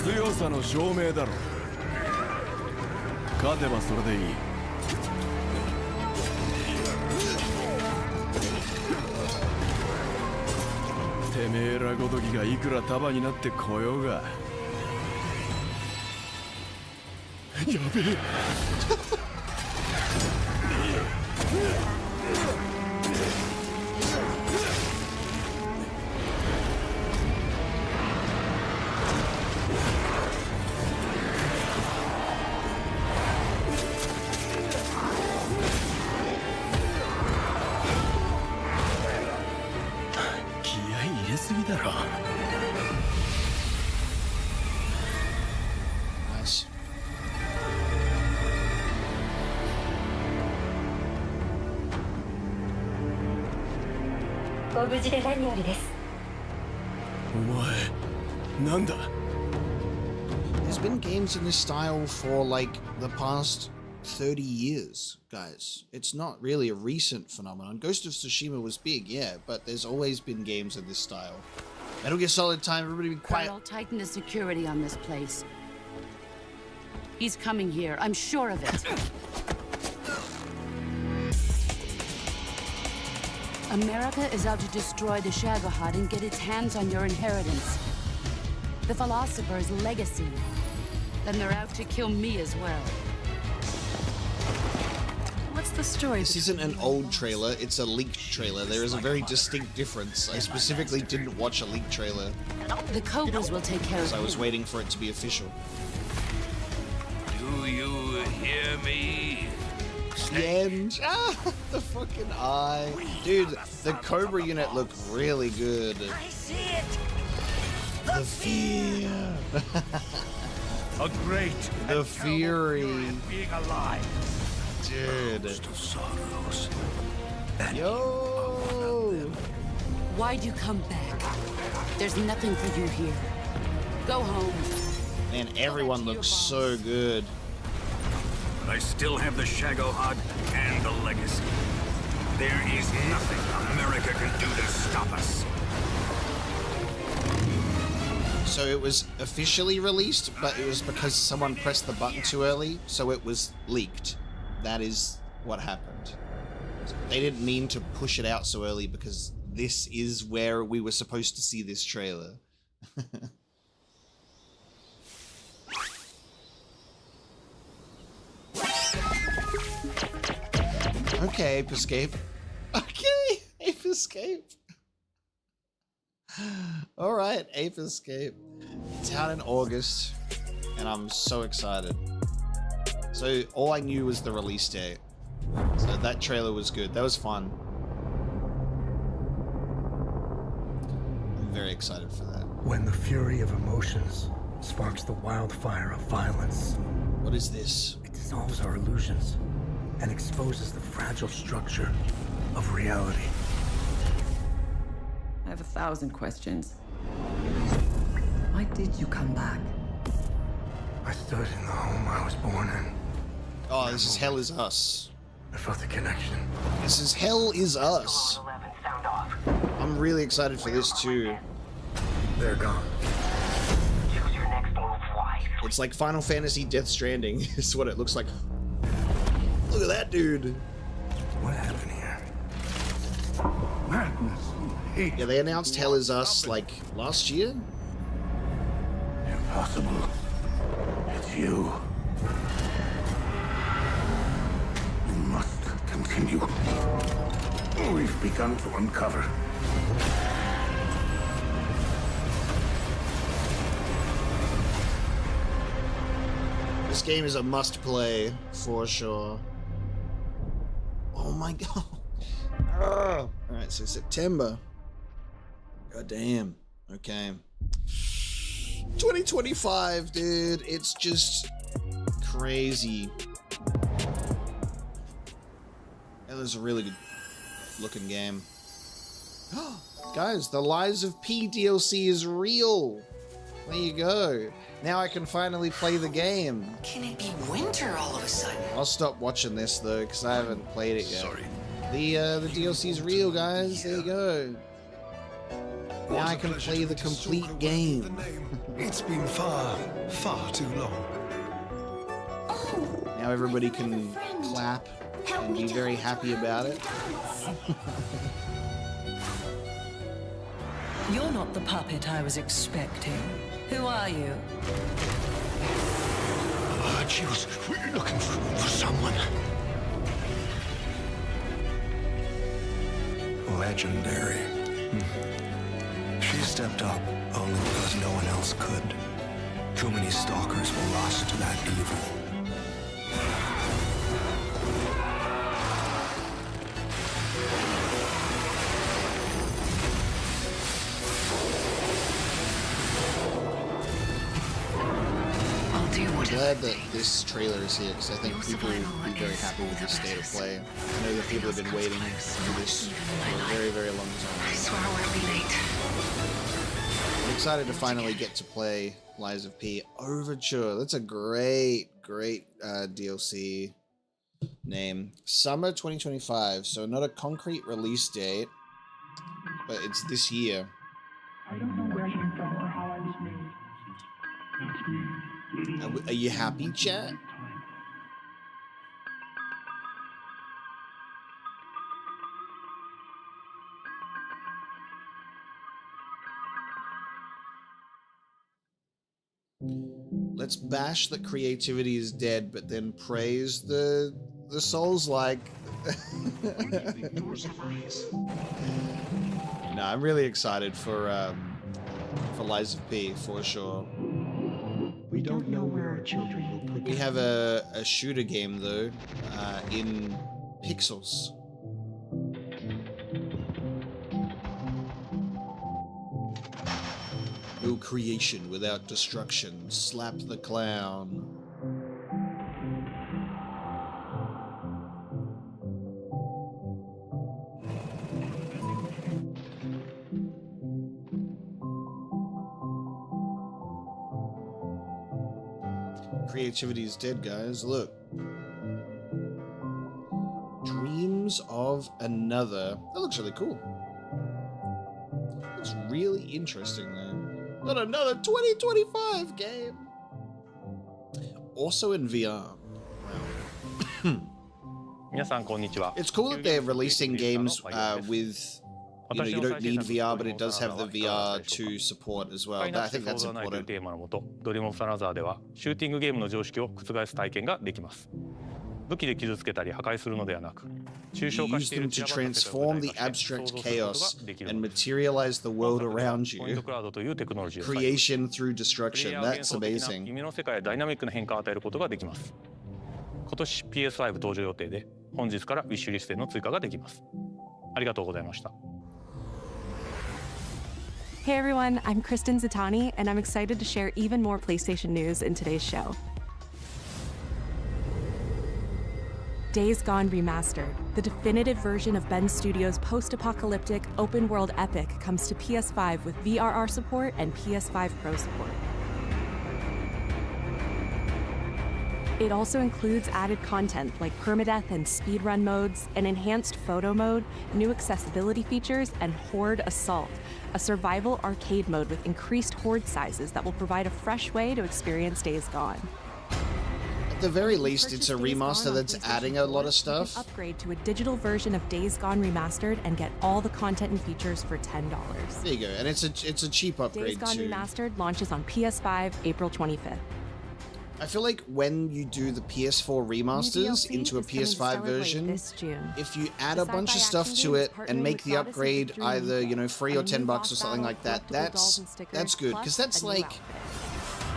強さの証明だろ。勝てばそれでいい。てめえらごときがいくら束になってこようが。やべえ。Nice. There's been games in this style for like the past 30 years, guys. It's not really a recent phenomenon. Ghost of Tsushima was big, yeah, but there's always been games of this style. Metal Gear Solid time, everybody be quiet. Colonel, tighten the security on this place. He's coming here, I'm sure of it. America is out to destroy the Shagohod and get its hands on your inheritance. The Philosopher's legacy. Then they're out to kill me as well. What's the story? This isn't an old trailer, it's a leaked trailer. There is a very distinct difference. I specifically didn't watch a leaked trailer. The Cobras will take care of because I was you. waiting for it to be official. Do you hear me? The end. Ah, the fucking eye. Dude, the Cobra unit looked really good. I see it. The fear. A great the fury. being alive. Dude. Saros. Yo. Why'd you come back? There's nothing for you here. Go home. Man, everyone looks so good. But I still have the Shagohod and the legacy. There is nothing America can do to stop us. So it was officially released, but it was because someone pressed the button too early, so it was leaked. That is what happened. They didn't mean to push it out so early because this is where we were supposed to see this trailer. Okay, Ape Escape. Okay, Ape Escape. Alright, Ape Escape. It's out in August, and I'm so excited. So all I knew was the release date. So that trailer was good. That was fun. I'm very excited for that. When the fury of emotions sparks the wildfire of violence. What is this? It dissolves our illusions and exposes the fragile structure of reality. I have 1,000 questions. Why did you come back? I stood in the home I was born in. Oh, this is Hell Is Us. I felt the connection. This is Hell Is Us. I'm really excited for this too. They're gone. It's like Final Fantasy Death Stranding is what it looks like. Look at that dude. What happened here? Madness. Yeah, they announced Hell Is Us like last year. Impossible. It's you. We must continue. We've begun to uncover. This game is a must-play for sure. Oh my god. Alright, so September. God damn. Okay. 2025, dude. It's just crazy. That was a really good looking game. Guys, the Lies of P DLC is real. There you go. Now I can finally play the game. Can it be winter all of a sudden? I'll stop watching this though, because I haven't played it yet. Sorry. The DLC is real, guys. There you go. Now I can play the complete game. It's been far, far too long. Now everybody can clap and be very happy about it. You're not the puppet I was expecting. Who are you? She was looking for someone. Legendary. She stepped up only because no one else could. Too many stalkers were lost to that evil. I'm glad that this trailer is here because I think people will be very happy with this state of play. I know that people have been waiting for this for a very, very long time. I swear I won't be late. I'm excited to finally get to play Lies of P Overture. That's a great DLC name. Summer 2025, so not a concrete release date, but it's this year. I don't know where I came from or how I was made. That's me. Are you happy, chat? Let's bash that creativity is dead, but then praise the Souls-like. No, I'm really excited for Lies of P for sure. We don't know where our children will put. We have a shooter game though, in pixels. No creation without destruction. Slap the clown. Creativity is dead, guys. Look. Dreams Dreams of Another. That looks really cool. Looks really interesting, though. Got another 2025 game. Also in VR. It's cool that they're releasing games with, you don't need VR, but it does have the VR to support as well. I think that's important. ドリモンサナザーではシューティングゲームの常識を覆す体験ができます。武器で傷つけたり破壊するのではなく、抽象化している to transform the abstract chaos and materialize the world around you. Creation through destruction. That's amazing. 夢の世界へダイナミックな変化を与えることができます。今年 PS5 登場予定で、本日からウィッシュリストへの追加ができます。ありがとうございました。Hey everyone, I'm Kristen Zatani, and I'm excited to share even more PlayStation news in today's show. Days Gone Remastered, the definitive version of Ben Studios' post-apocalyptic open-world epic, comes to PS5 with VRR support and PS5 Pro support. It also includes added content like permadeath and speedrun modes, an enhanced photo mode, new accessibility features, and Horde Assault, a survival arcade mode with increased horde sizes that will provide a fresh way to experience Days Gone. At the very least, it's a remaster that's adding a lot of stuff. Upgrade to a digital version of Days Gone Remastered and get all the content and features for $10. There you go, and it's a cheap upgrade Days Gone too. Remastered launches on PS5 April 25th. I feel like when you do the PS4 remasters into a PS5 version, if you add a bunch of stuff to it and make the upgrade either, you know, free or $10 or something like that, that's good, because that's like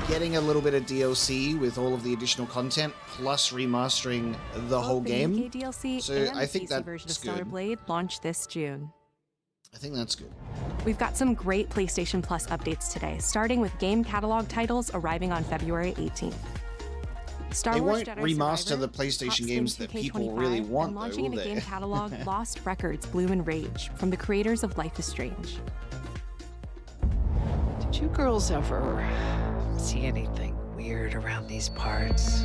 getting a little bit of DLC with all of the additional content plus remastering the whole game. So I think that's good. Blade launch this June. I think that's good. We've got some great PlayStation Plus updates today, starting with game catalog titles arriving on February 18th. Star They Wars won't Jedi remaster Survivor, the PlayStation Top games Spin that people 2K25, really want, and though, launching will in the they? game catalog, Lost Records Bloom and Rage, from the creators of Life is Strange. Did you girls ever see anything weird around these parts?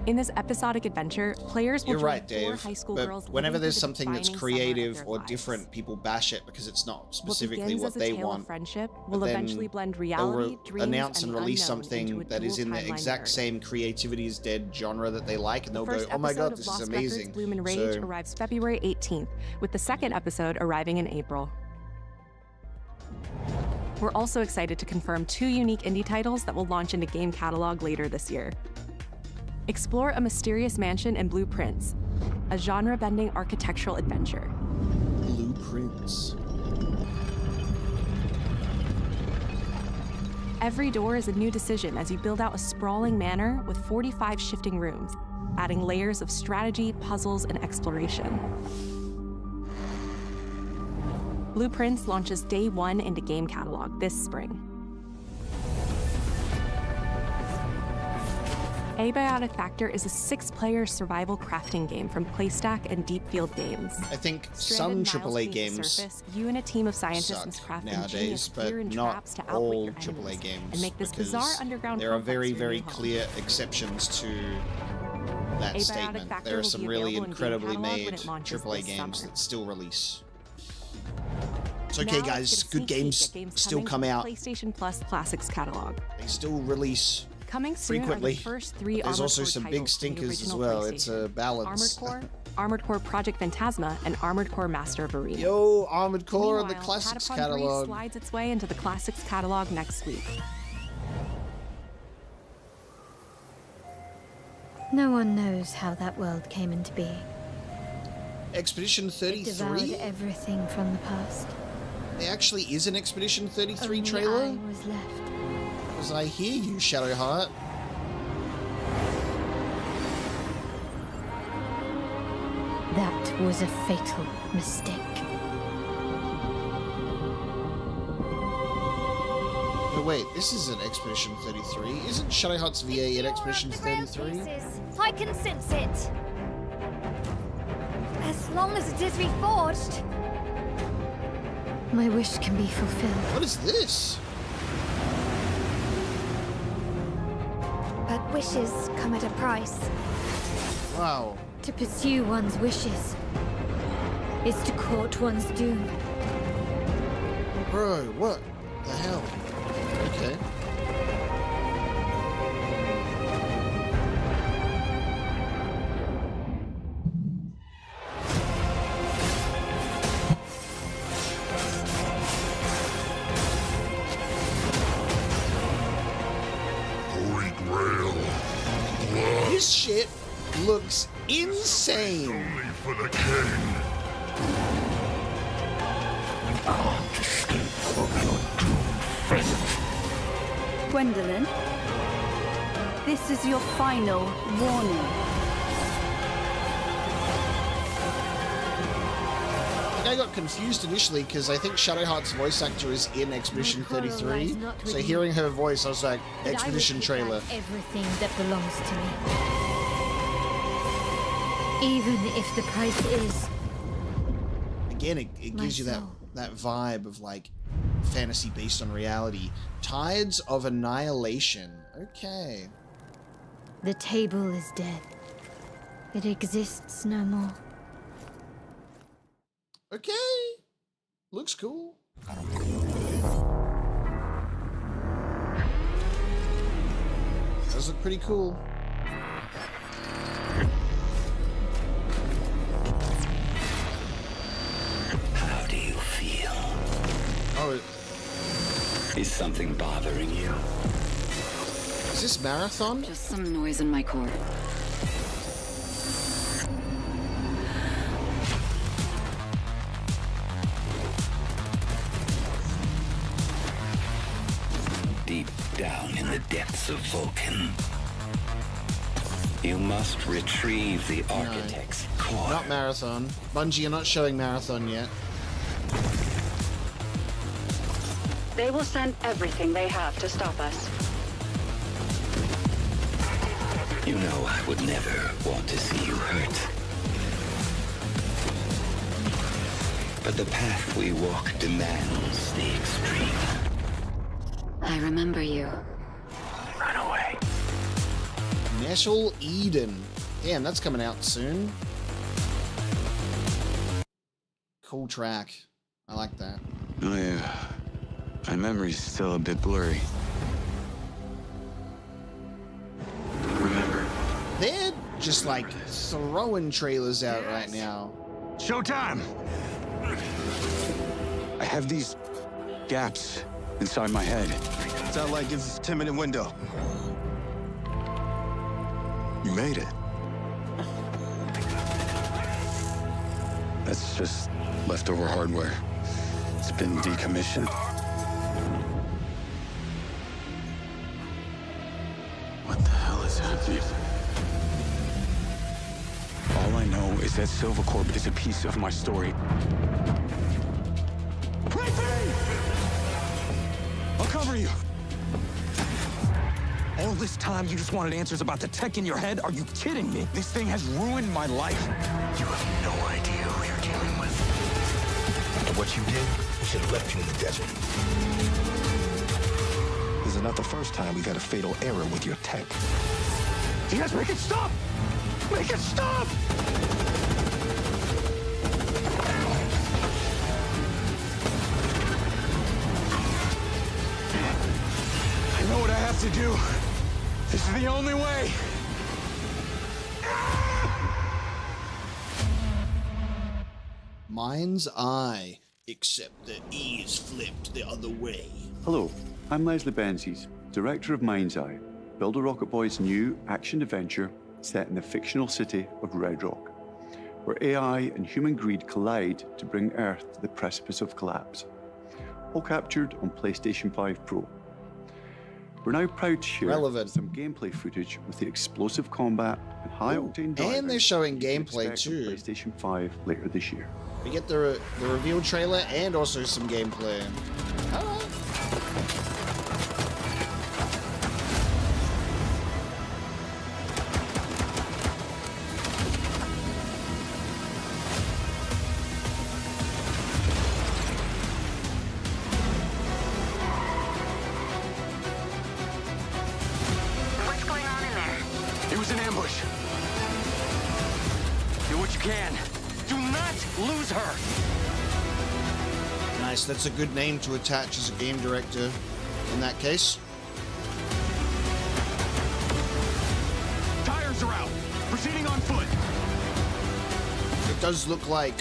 In this episodic adventure, players will You're join right, 4 Dave. high school But girls whenever living there's through the something that's defining summer of creative their or lives. different, people bash it because it's not specifically begins what as a they tale want. of friendship But will then eventually blend they'll reality, dreams, announce and the release unknown into something a that is in the dual-timeline exact narrative. same creativity as dead genre that they like, and they'll The go, first "Oh my episode god, of this Lost is Records amazing!" Bloom and Rage So arrives February 18th, with the second episode arriving in April. We're also excited to confirm 2 unique indie titles that will launch into game catalog later this year. Explore a mysterious mansion in Blueprints, a genre-bending architectural adventure. Blueprints. Every door is a new decision as you build out a sprawling manor with 45 shifting rooms, adding layers of strategy, puzzles, and exploration. Blueprints launches day 1 into game catalog this spring. Abiotic Factor is a 6-player survival crafting game from Playstack and Deep Field Games. I think Stranded some miles AAA beneath the games surface, you and a team of scientists suck must craft nowadays, ingenious but gear and not traps to outwit all your AAA enemies games, and make this because bizarre underground there are complex very, your very new home. clear exceptions to that Abiotic statement. Factor There are will some be really available in game incredibly catalog when made it launches AAA this games summer. that still release. It's okay, Now let's guys. get a Good sneak peek games at games still coming come to the out. PlayStation Plus Classics catalog. They still release Coming soon frequently. are the first 3 There's Armored also Core some big titles from the stinkers as original well. It's a PlayStation. balance. Armored Core Project Phantasma, and Armored Core Master of Arena. Yo, Armored Core in the Meanwhile, Classics Patapon 3 catalog. slides its way into the Classics catalog next week. No one knows how that world came into being. Expedition It 33? devoured everything from the past. There actually is an Expedition 33 Only trailer? I was left. Because I hear you, Shadowheart. That was a fatal mistake. But wait, this is an Expedition 33. Isn't Shadowheart's VA in Expedition 33? I can sense it. As long as it is reforged. My wish can be fulfilled. What is this? But wishes come at a price. Wow. To pursue one's wishes is to court one's doom. Bro, what the hell? Okay. Holy Grail. This shit looks insane. Only for the king. Gwendolyn, this is your final warning. I got confused initially because I think Shadowheart's voice actor is in Expedition 33. So hearing her voice, I was like, Expedition trailer. Everything that belongs to me. Even if the price is... Again, it gives you that vibe of like fantasy based on reality. Tides of Annihilation. Okay. The table is dead. It exists no more. Okay. Looks cool. Does look pretty cool. How do you feel? Oh, Is something bothering you? is this Marathon? Just some noise in my core. Deep down in the depths of Vulcan, you must retrieve the Architect's core. Not Marathon. Bungie, you're not showing Marathon yet. They will send everything they have to stop us. You know I would never want to see you hurt. But the path we walk demands the extreme. I remember you. Run away. Nashel Eden. Damn, that's coming out soon. Cool track. I like that. Oh yeah. My memory's still a bit blurry. Remember? They're just like throwing trailers out right now. Showtime! I have these gaps inside my head. Satellite gives us a 10-minute window. You made it. That's just leftover hardware. It's been decommissioned. What the hell is happening? All I know is that Silvercorp is a piece of my story. I'll cover you. All this time, you just wanted answers about the tech in your head? Are you kidding me? This thing has ruined my life. You have no idea who you're dealing with. And what you did, we should have left you in the desert. This is not the first time we've had a fatal error with your tech. You guys make it stop! Make it stop! I know what I have to do. This is the only way. MindsEye, except the E is flipped the other way. Hello, I'm Leslie Benzies, director of MindsEye, Builder Rocket Boy's new action-adventure set in the fictional city of Red Rock, where AI and human greed collide to bring Earth to the precipice of collapse. All captured on PlayStation 5 Pro. We're now proud to share some gameplay footage with the explosive combat and high-octane driving. And they're showing gameplay too. PlayStation 5 later this year. We get the reveal trailer and also some gameplay. Alright. It was an ambush. what you can. Do not lose her. Nice, that's a good name to attach as a game director in that case. Tires are out. Proceeding on foot. It does look like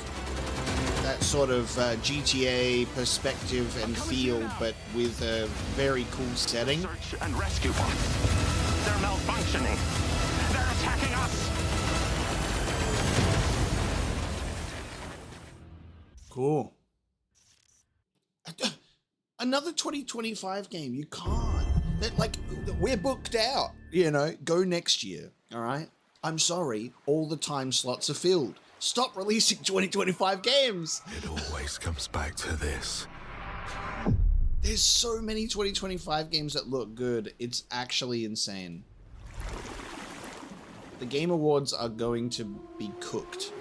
that sort of GTA perspective and feel, but with a very cool setting. Search and rescue bots. They're malfunctioning. They're attacking us. Cool. Another 2025 game. You can't. Like, we're booked out. You know, go next year. All right. I'm sorry. All the time slots are filled. Stop releasing 2025 games. It always comes back to this. There's so many 2025 games that look good. It's actually insane. The Game Awards are going to be cooked.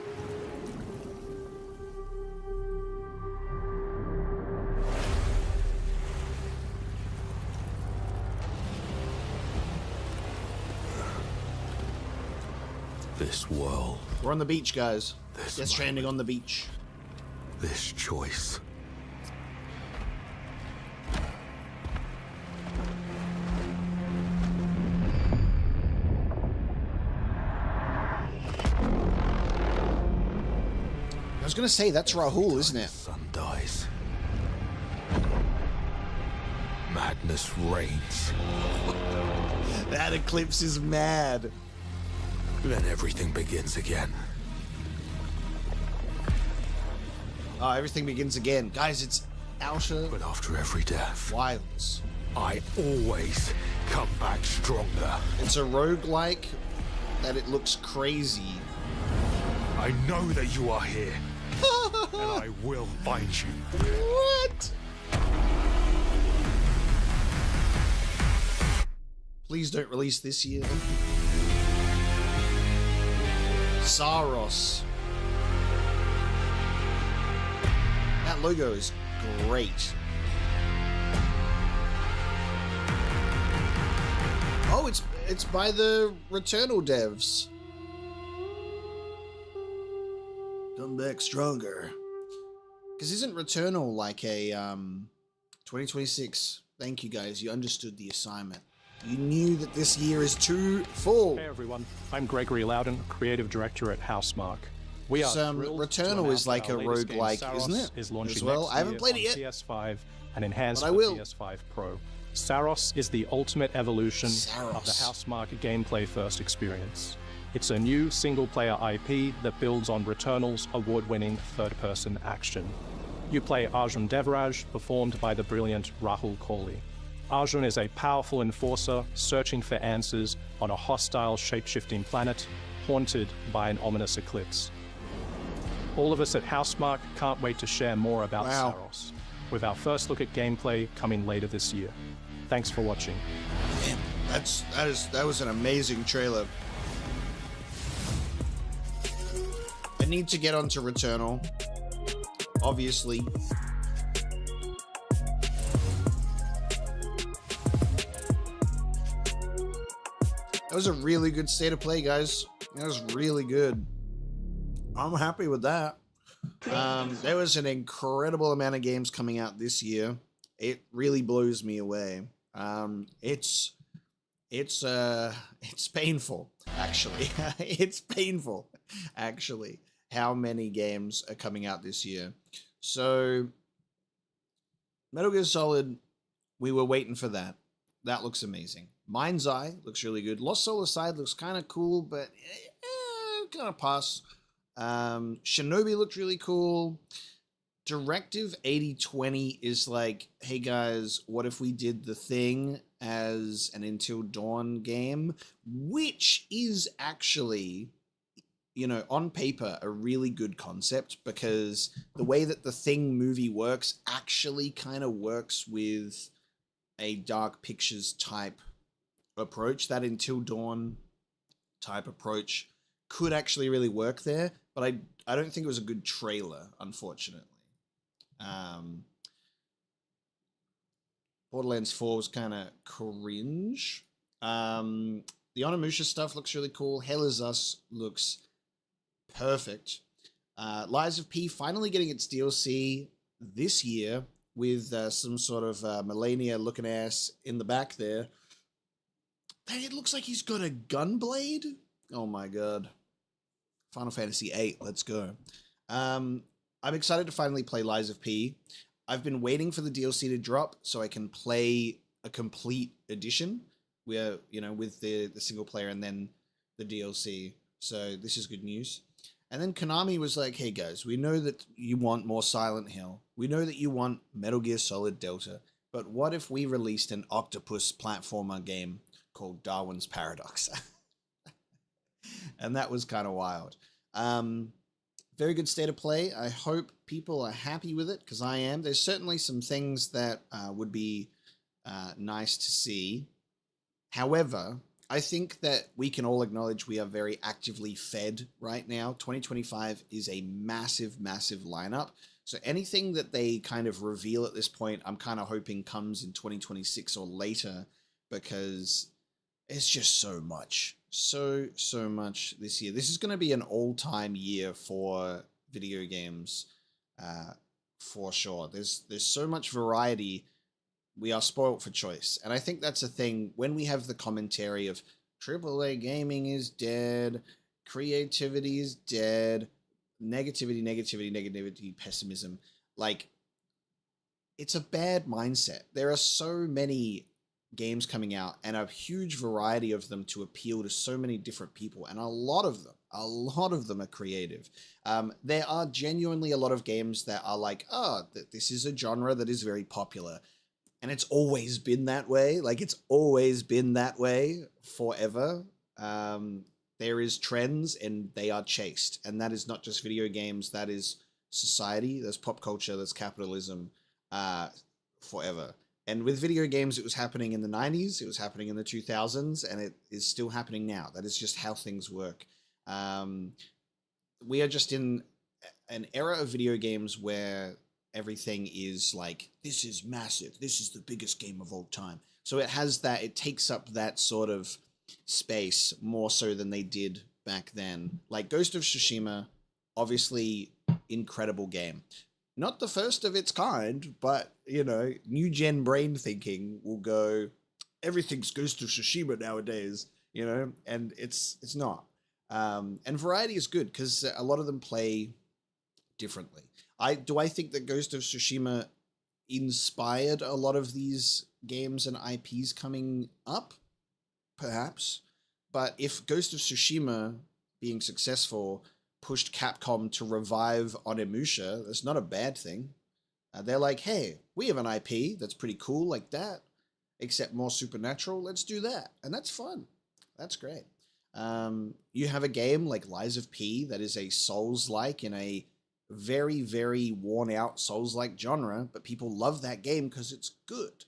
This world. We're on the beach, guys. Death Stranding on the beach. This choice. I was gonna say, that's Rahul, isn't it? Sun dies. Madness reigns. That eclipse is mad. Then everything begins again. Oh, everything begins again. Guys, it's Outer. But after every death, Wilds. I always come back stronger. It's a roguelike that it looks crazy. I know that you are here. And I will find you. What? Please don't release this year. Saros. That logo is great. Oh, it's by the Returnal devs. Come back stronger. Because isn't Returnal like a 2026? Thank you guys, you understood the assignment. You knew that this year is too full. Hey everyone, I'm Gregory Loudon, creative director at Housemarque. We are Returnal is like a roguelike, isn't it? Is launching as well. next I haven't year played on it yet. PS5 and enhanced But I for will. PS5 Pro. Saros is the ultimate evolution of the Housemarque gameplay first experience. It's a new single-player IP that builds on Returnal's award-winning third-person action. You play Arjun Devraj, performed by the brilliant Rahul Kohli. Arjun is a powerful enforcer searching for answers on a hostile shape-shifting planet haunted by an ominous eclipse. All of us at Housemarque can't wait to share more about Saros, with our first look at gameplay coming later this year. Thanks for watching. Damn, that was an amazing trailer. I need to get onto Returnal, obviously. That was a really good state of play, guys. That was really good. I'm happy with that. There was an incredible amount of games coming out this year. It really blows me away. It's painful, actually. It's painful, actually, how many games are coming out this year. So, Metal Gear Solid, we were waiting for that. That looks amazing. MindsEye looks really good. Lost Soul Aside looks kind of cool, but kind of pass. Shinobi looked really cool. Directive 8020 is like, hey guys, what if we did The Thing as an Until Dawn game? Which is actually, you know, on paper, a really good concept, because the way that the Thing movie works actually kind of works with a Dark Pictures type approach. That Until Dawn type approach could actually really work there, but I don't think it was a good trailer, unfortunately. Borderlands 4 was kind of cringe. The Onimusha stuff looks really cool. Hell Is Us looks Perfect. Lies of P finally getting its DLC this year with some sort of Melania looking ass in the back there. Hey, it looks like he's got a gun blade. Oh my god. Final Fantasy VIII, let's go. I'm excited to finally play Lies of P. I've been waiting for the DLC to drop so I can play a complete edition where, you know, with the single player and then the DLC. So this is good news. And then Konami was like, hey guys, we know that you want more Silent Hill. We know that you want Metal Gear Solid Delta. But what if we released an octopus platformer game called Darwin's Paradox? And that was kind of wild. Very good state of play. I hope people are happy with it, because I am. There's certainly some things that would be nice to see. However, I think that we can all acknowledge we are very actively fed right now. 2025 is a massive, massive lineup. So anything that they kind of reveal at this point, I'm kind of hoping comes in 2026 or later, because it's just so much. So much this year. This is going to be an all-time year for video games, for sure. There's so much variety. We are spoiled for choice. And I think that's a thing when we have the commentary of AAA gaming is dead, creativity is dead, negativity, pessimism. Like, it's a bad mindset. There are so many games coming out and a huge variety of them to appeal to so many different people. And a lot of them are creative. There are genuinely a lot of games that are like, oh, this is a genre that is very popular. And it's always been that way. Like, it's always been that way forever. There is trends and they are chased. And that is not just video games. That is society. There's pop culture. There's capitalism, forever. And with video games, it was happening in the 90s. It was happening in the 2000s. And it is still happening now. That is just how things work. We are just in an era of video games where everything is like, this is massive. This is the biggest game of all time. So it has that, it takes up that sort of space more so than they did back then. Like Ghost of Tsushima, obviously incredible game. Not the first of its kind, but, you know, new gen brain thinking will go, everything's Ghost of Tsushima nowadays, you know, and it's not. And variety is good because a lot of them play differently. Do I think that Ghost of Tsushima inspired a lot of these games and IPs coming up? Perhaps. But if Ghost of Tsushima being successful pushed Capcom to revive Onimusha, that's not a bad thing. They're like, hey, we have an IP that's pretty cool like that, except more supernatural. Let's do that. And that's fun. That's great. You have a game like Lies of P that is a Souls-like in a very, very worn out Souls-like genre, but people love that game because it's good.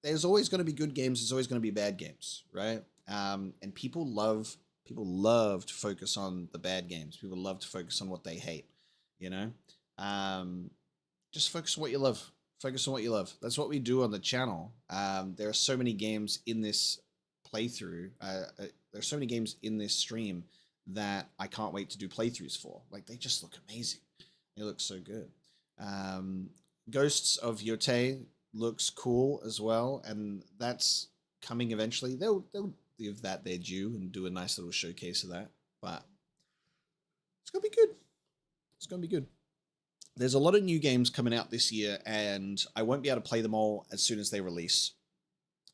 There's always going to be good games. There's always going to be bad games, right? And people love to focus on the bad games. People love to focus on what they hate, you know? Just focus on what you love. Focus on what you love. That's what we do on the channel. There are so many games in this playthrough. There's so many games in this stream that I can't wait to do playthroughs for. Like, they just look amazing. They look so good. Ghosts of Yotei looks cool as well, and that's coming eventually. They'll give that their due and do a nice little showcase of that. But it's gonna be good. It's gonna be good. There's a lot of new games coming out this year, and I won't be able to play them all as soon as they release.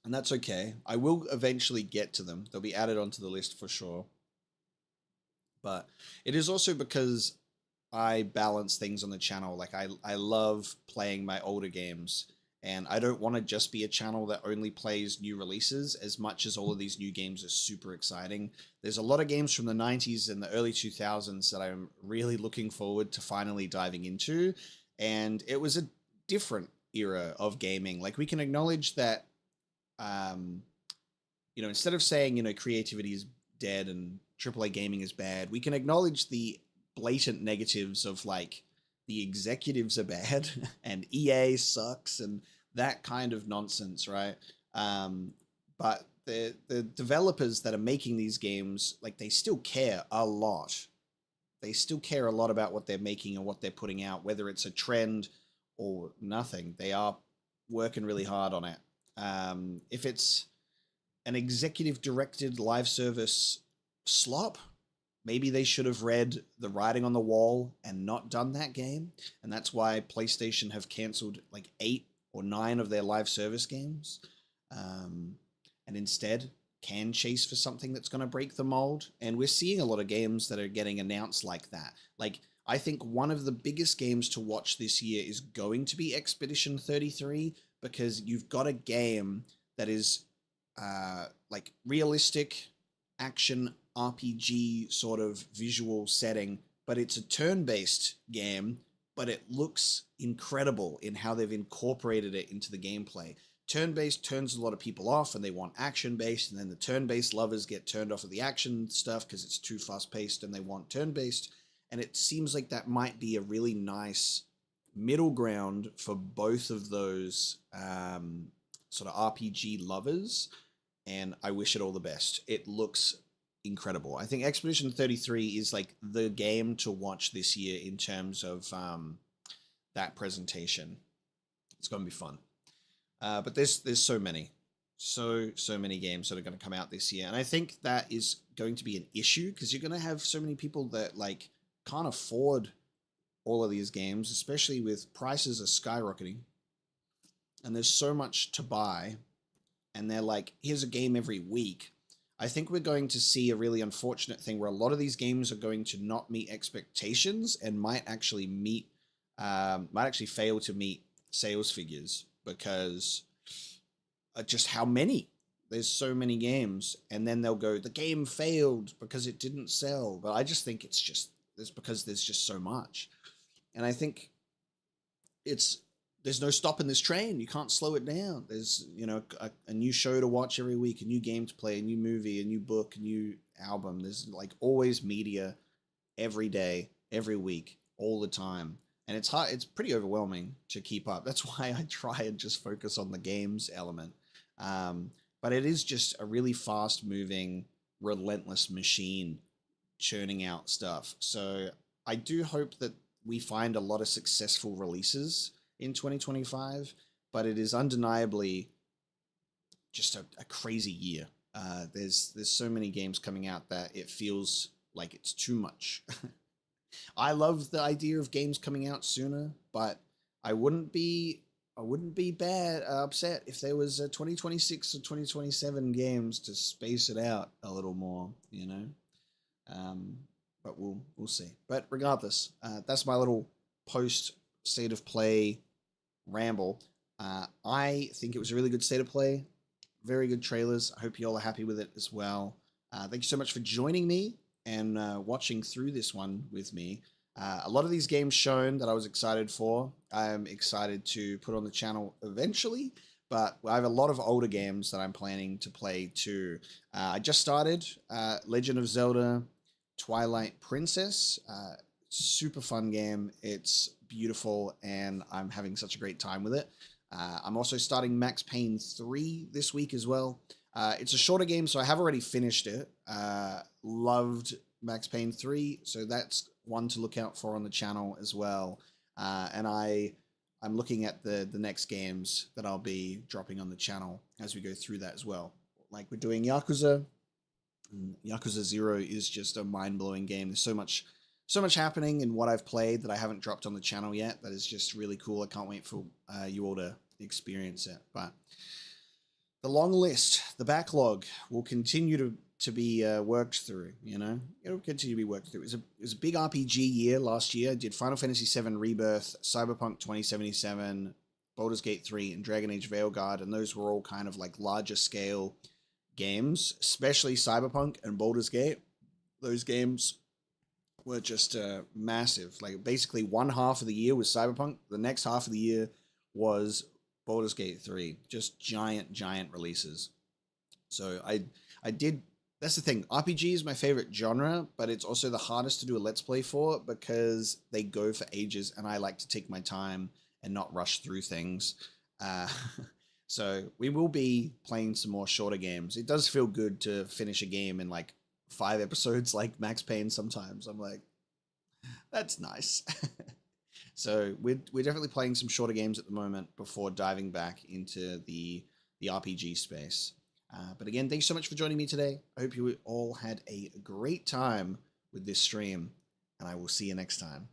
And that's okay. I will eventually get to them. They'll be added onto the list for sure. But it is also because I balance things on the channel. Like, I love playing my older games, and I don't want to just be a channel that only plays new releases as much as all of these new games are super exciting. There's a lot of games from the 90s and the early 2000s that I'm really looking forward to finally diving into. And it was a different era of gaming. Like, we can acknowledge that, you know, instead of saying, you know, creativity is dead and AAA gaming is bad, we can acknowledge the blatant negatives of, like, the executives are bad and EA sucks and that kind of nonsense, right? But the developers that are making these games, like, they still care a lot. They still care a lot about what they're making and what they're putting out, whether it's a trend or nothing. They are working really hard on it. If it's an executive directed live service slop, maybe they should have read the writing on the wall and not done that game. And that's why PlayStation have canceled like 8 or 9 of their live service games. And instead can chase for something that's going to break the mold. And we're seeing a lot of games that are getting announced like that. Like, I think one of the biggest games to watch this year is going to be Expedition 33, because you've got a game that is like realistic action RPG sort of visual setting, but it's a turn-based game, but it looks incredible in how they've incorporated it into the gameplay. Turn-based turns a lot of people off and they want action-based, and then the turn-based lovers get turned off of the action stuff because it's too fast-paced and they want turn-based. And it seems like that might be a really nice middle ground for both of those sort of RPG lovers, and I wish it all the best. It looks incredible. I think Expedition 33 is like the game to watch this year in terms of that presentation. It's going to be fun. But there's so many games that are going to come out this year, and I think that is going to be an issue because you're going to have so many people that like can't afford all of these games, especially with prices are skyrocketing, and there's so much to buy, and they're like, here's a game every week. I think we're going to see a really unfortunate thing where a lot of these games are going to not meet expectations and might actually fail to meet sales figures because just how many. There's so many games, and then they'll go, the game failed because it didn't sell. But I just think it's because there's just so much. And I think there's no stopping this train. You can't slow it down. There's, a new show to watch every week, a new game to play, a new movie, a new book, a new album. There's like always media every day, every week, all the time. And it's hard. It's pretty overwhelming to keep up. That's why I try and just focus on the games element. But it is just a really fast moving, relentless machine churning out stuff. So I do hope that we find a lot of successful releases in 2025, but it is undeniably just a crazy year. There's so many games coming out that it feels like it's too much. I love the idea of games coming out sooner, but I wouldn't be upset if there was a 2026 or 2027 games to space it out a little more, but we'll see. But regardless, that's my little post state of play ramble. I think it was a really good state of play. Very good trailers. I hope you all are happy with it as well. Thank you so much for joining me and watching through this one with me. A lot of these games shown that I was excited for. I'm excited to put on the channel eventually, but I have a lot of older games that I'm planning to play too. I just started Legend of Zelda Twilight Princess. Super fun game. It's beautiful, and I'm having such a great time with it. I'm also starting Max Payne 3 this week as well. It's a shorter game, so I have already finished it. Loved Max Payne 3, so that's one to look out for on the channel as well. And I'm looking at the next games that I'll be dropping on the channel as we go through that as well. Like we're doing Yakuza. Yakuza 0 is just a mind-blowing game. There's so much happening in what I've played that I haven't dropped on the channel yet. That is just really cool. I can't wait for you all to experience it. But the long list, the backlog, will continue to be worked through. It'll continue to be worked through. It was a big RPG year last year. I did Final Fantasy VII Rebirth, Cyberpunk 2077, Baldur's Gate 3, and Dragon Age Veilguard, and those were all kind of like larger scale games, especially Cyberpunk and Baldur's Gate. Those games were just massive. Like basically one half of the year was Cyberpunk. The next half of the year was Baldur's Gate 3. Just giant releases. So I did. That's the thing. RPG is my favorite genre, but it's also the hardest to do a Let's Play for because they go for ages, and I like to take my time and not rush through things. So we will be playing some more shorter games. It does feel good to finish a game in like 5 episodes like Max Payne sometimes. I'm like, that's nice. So we're definitely playing some shorter games at the moment before diving back into the RPG space. But again, thanks so much for joining me today. I hope you all had a great time with this stream, and I will see you next time.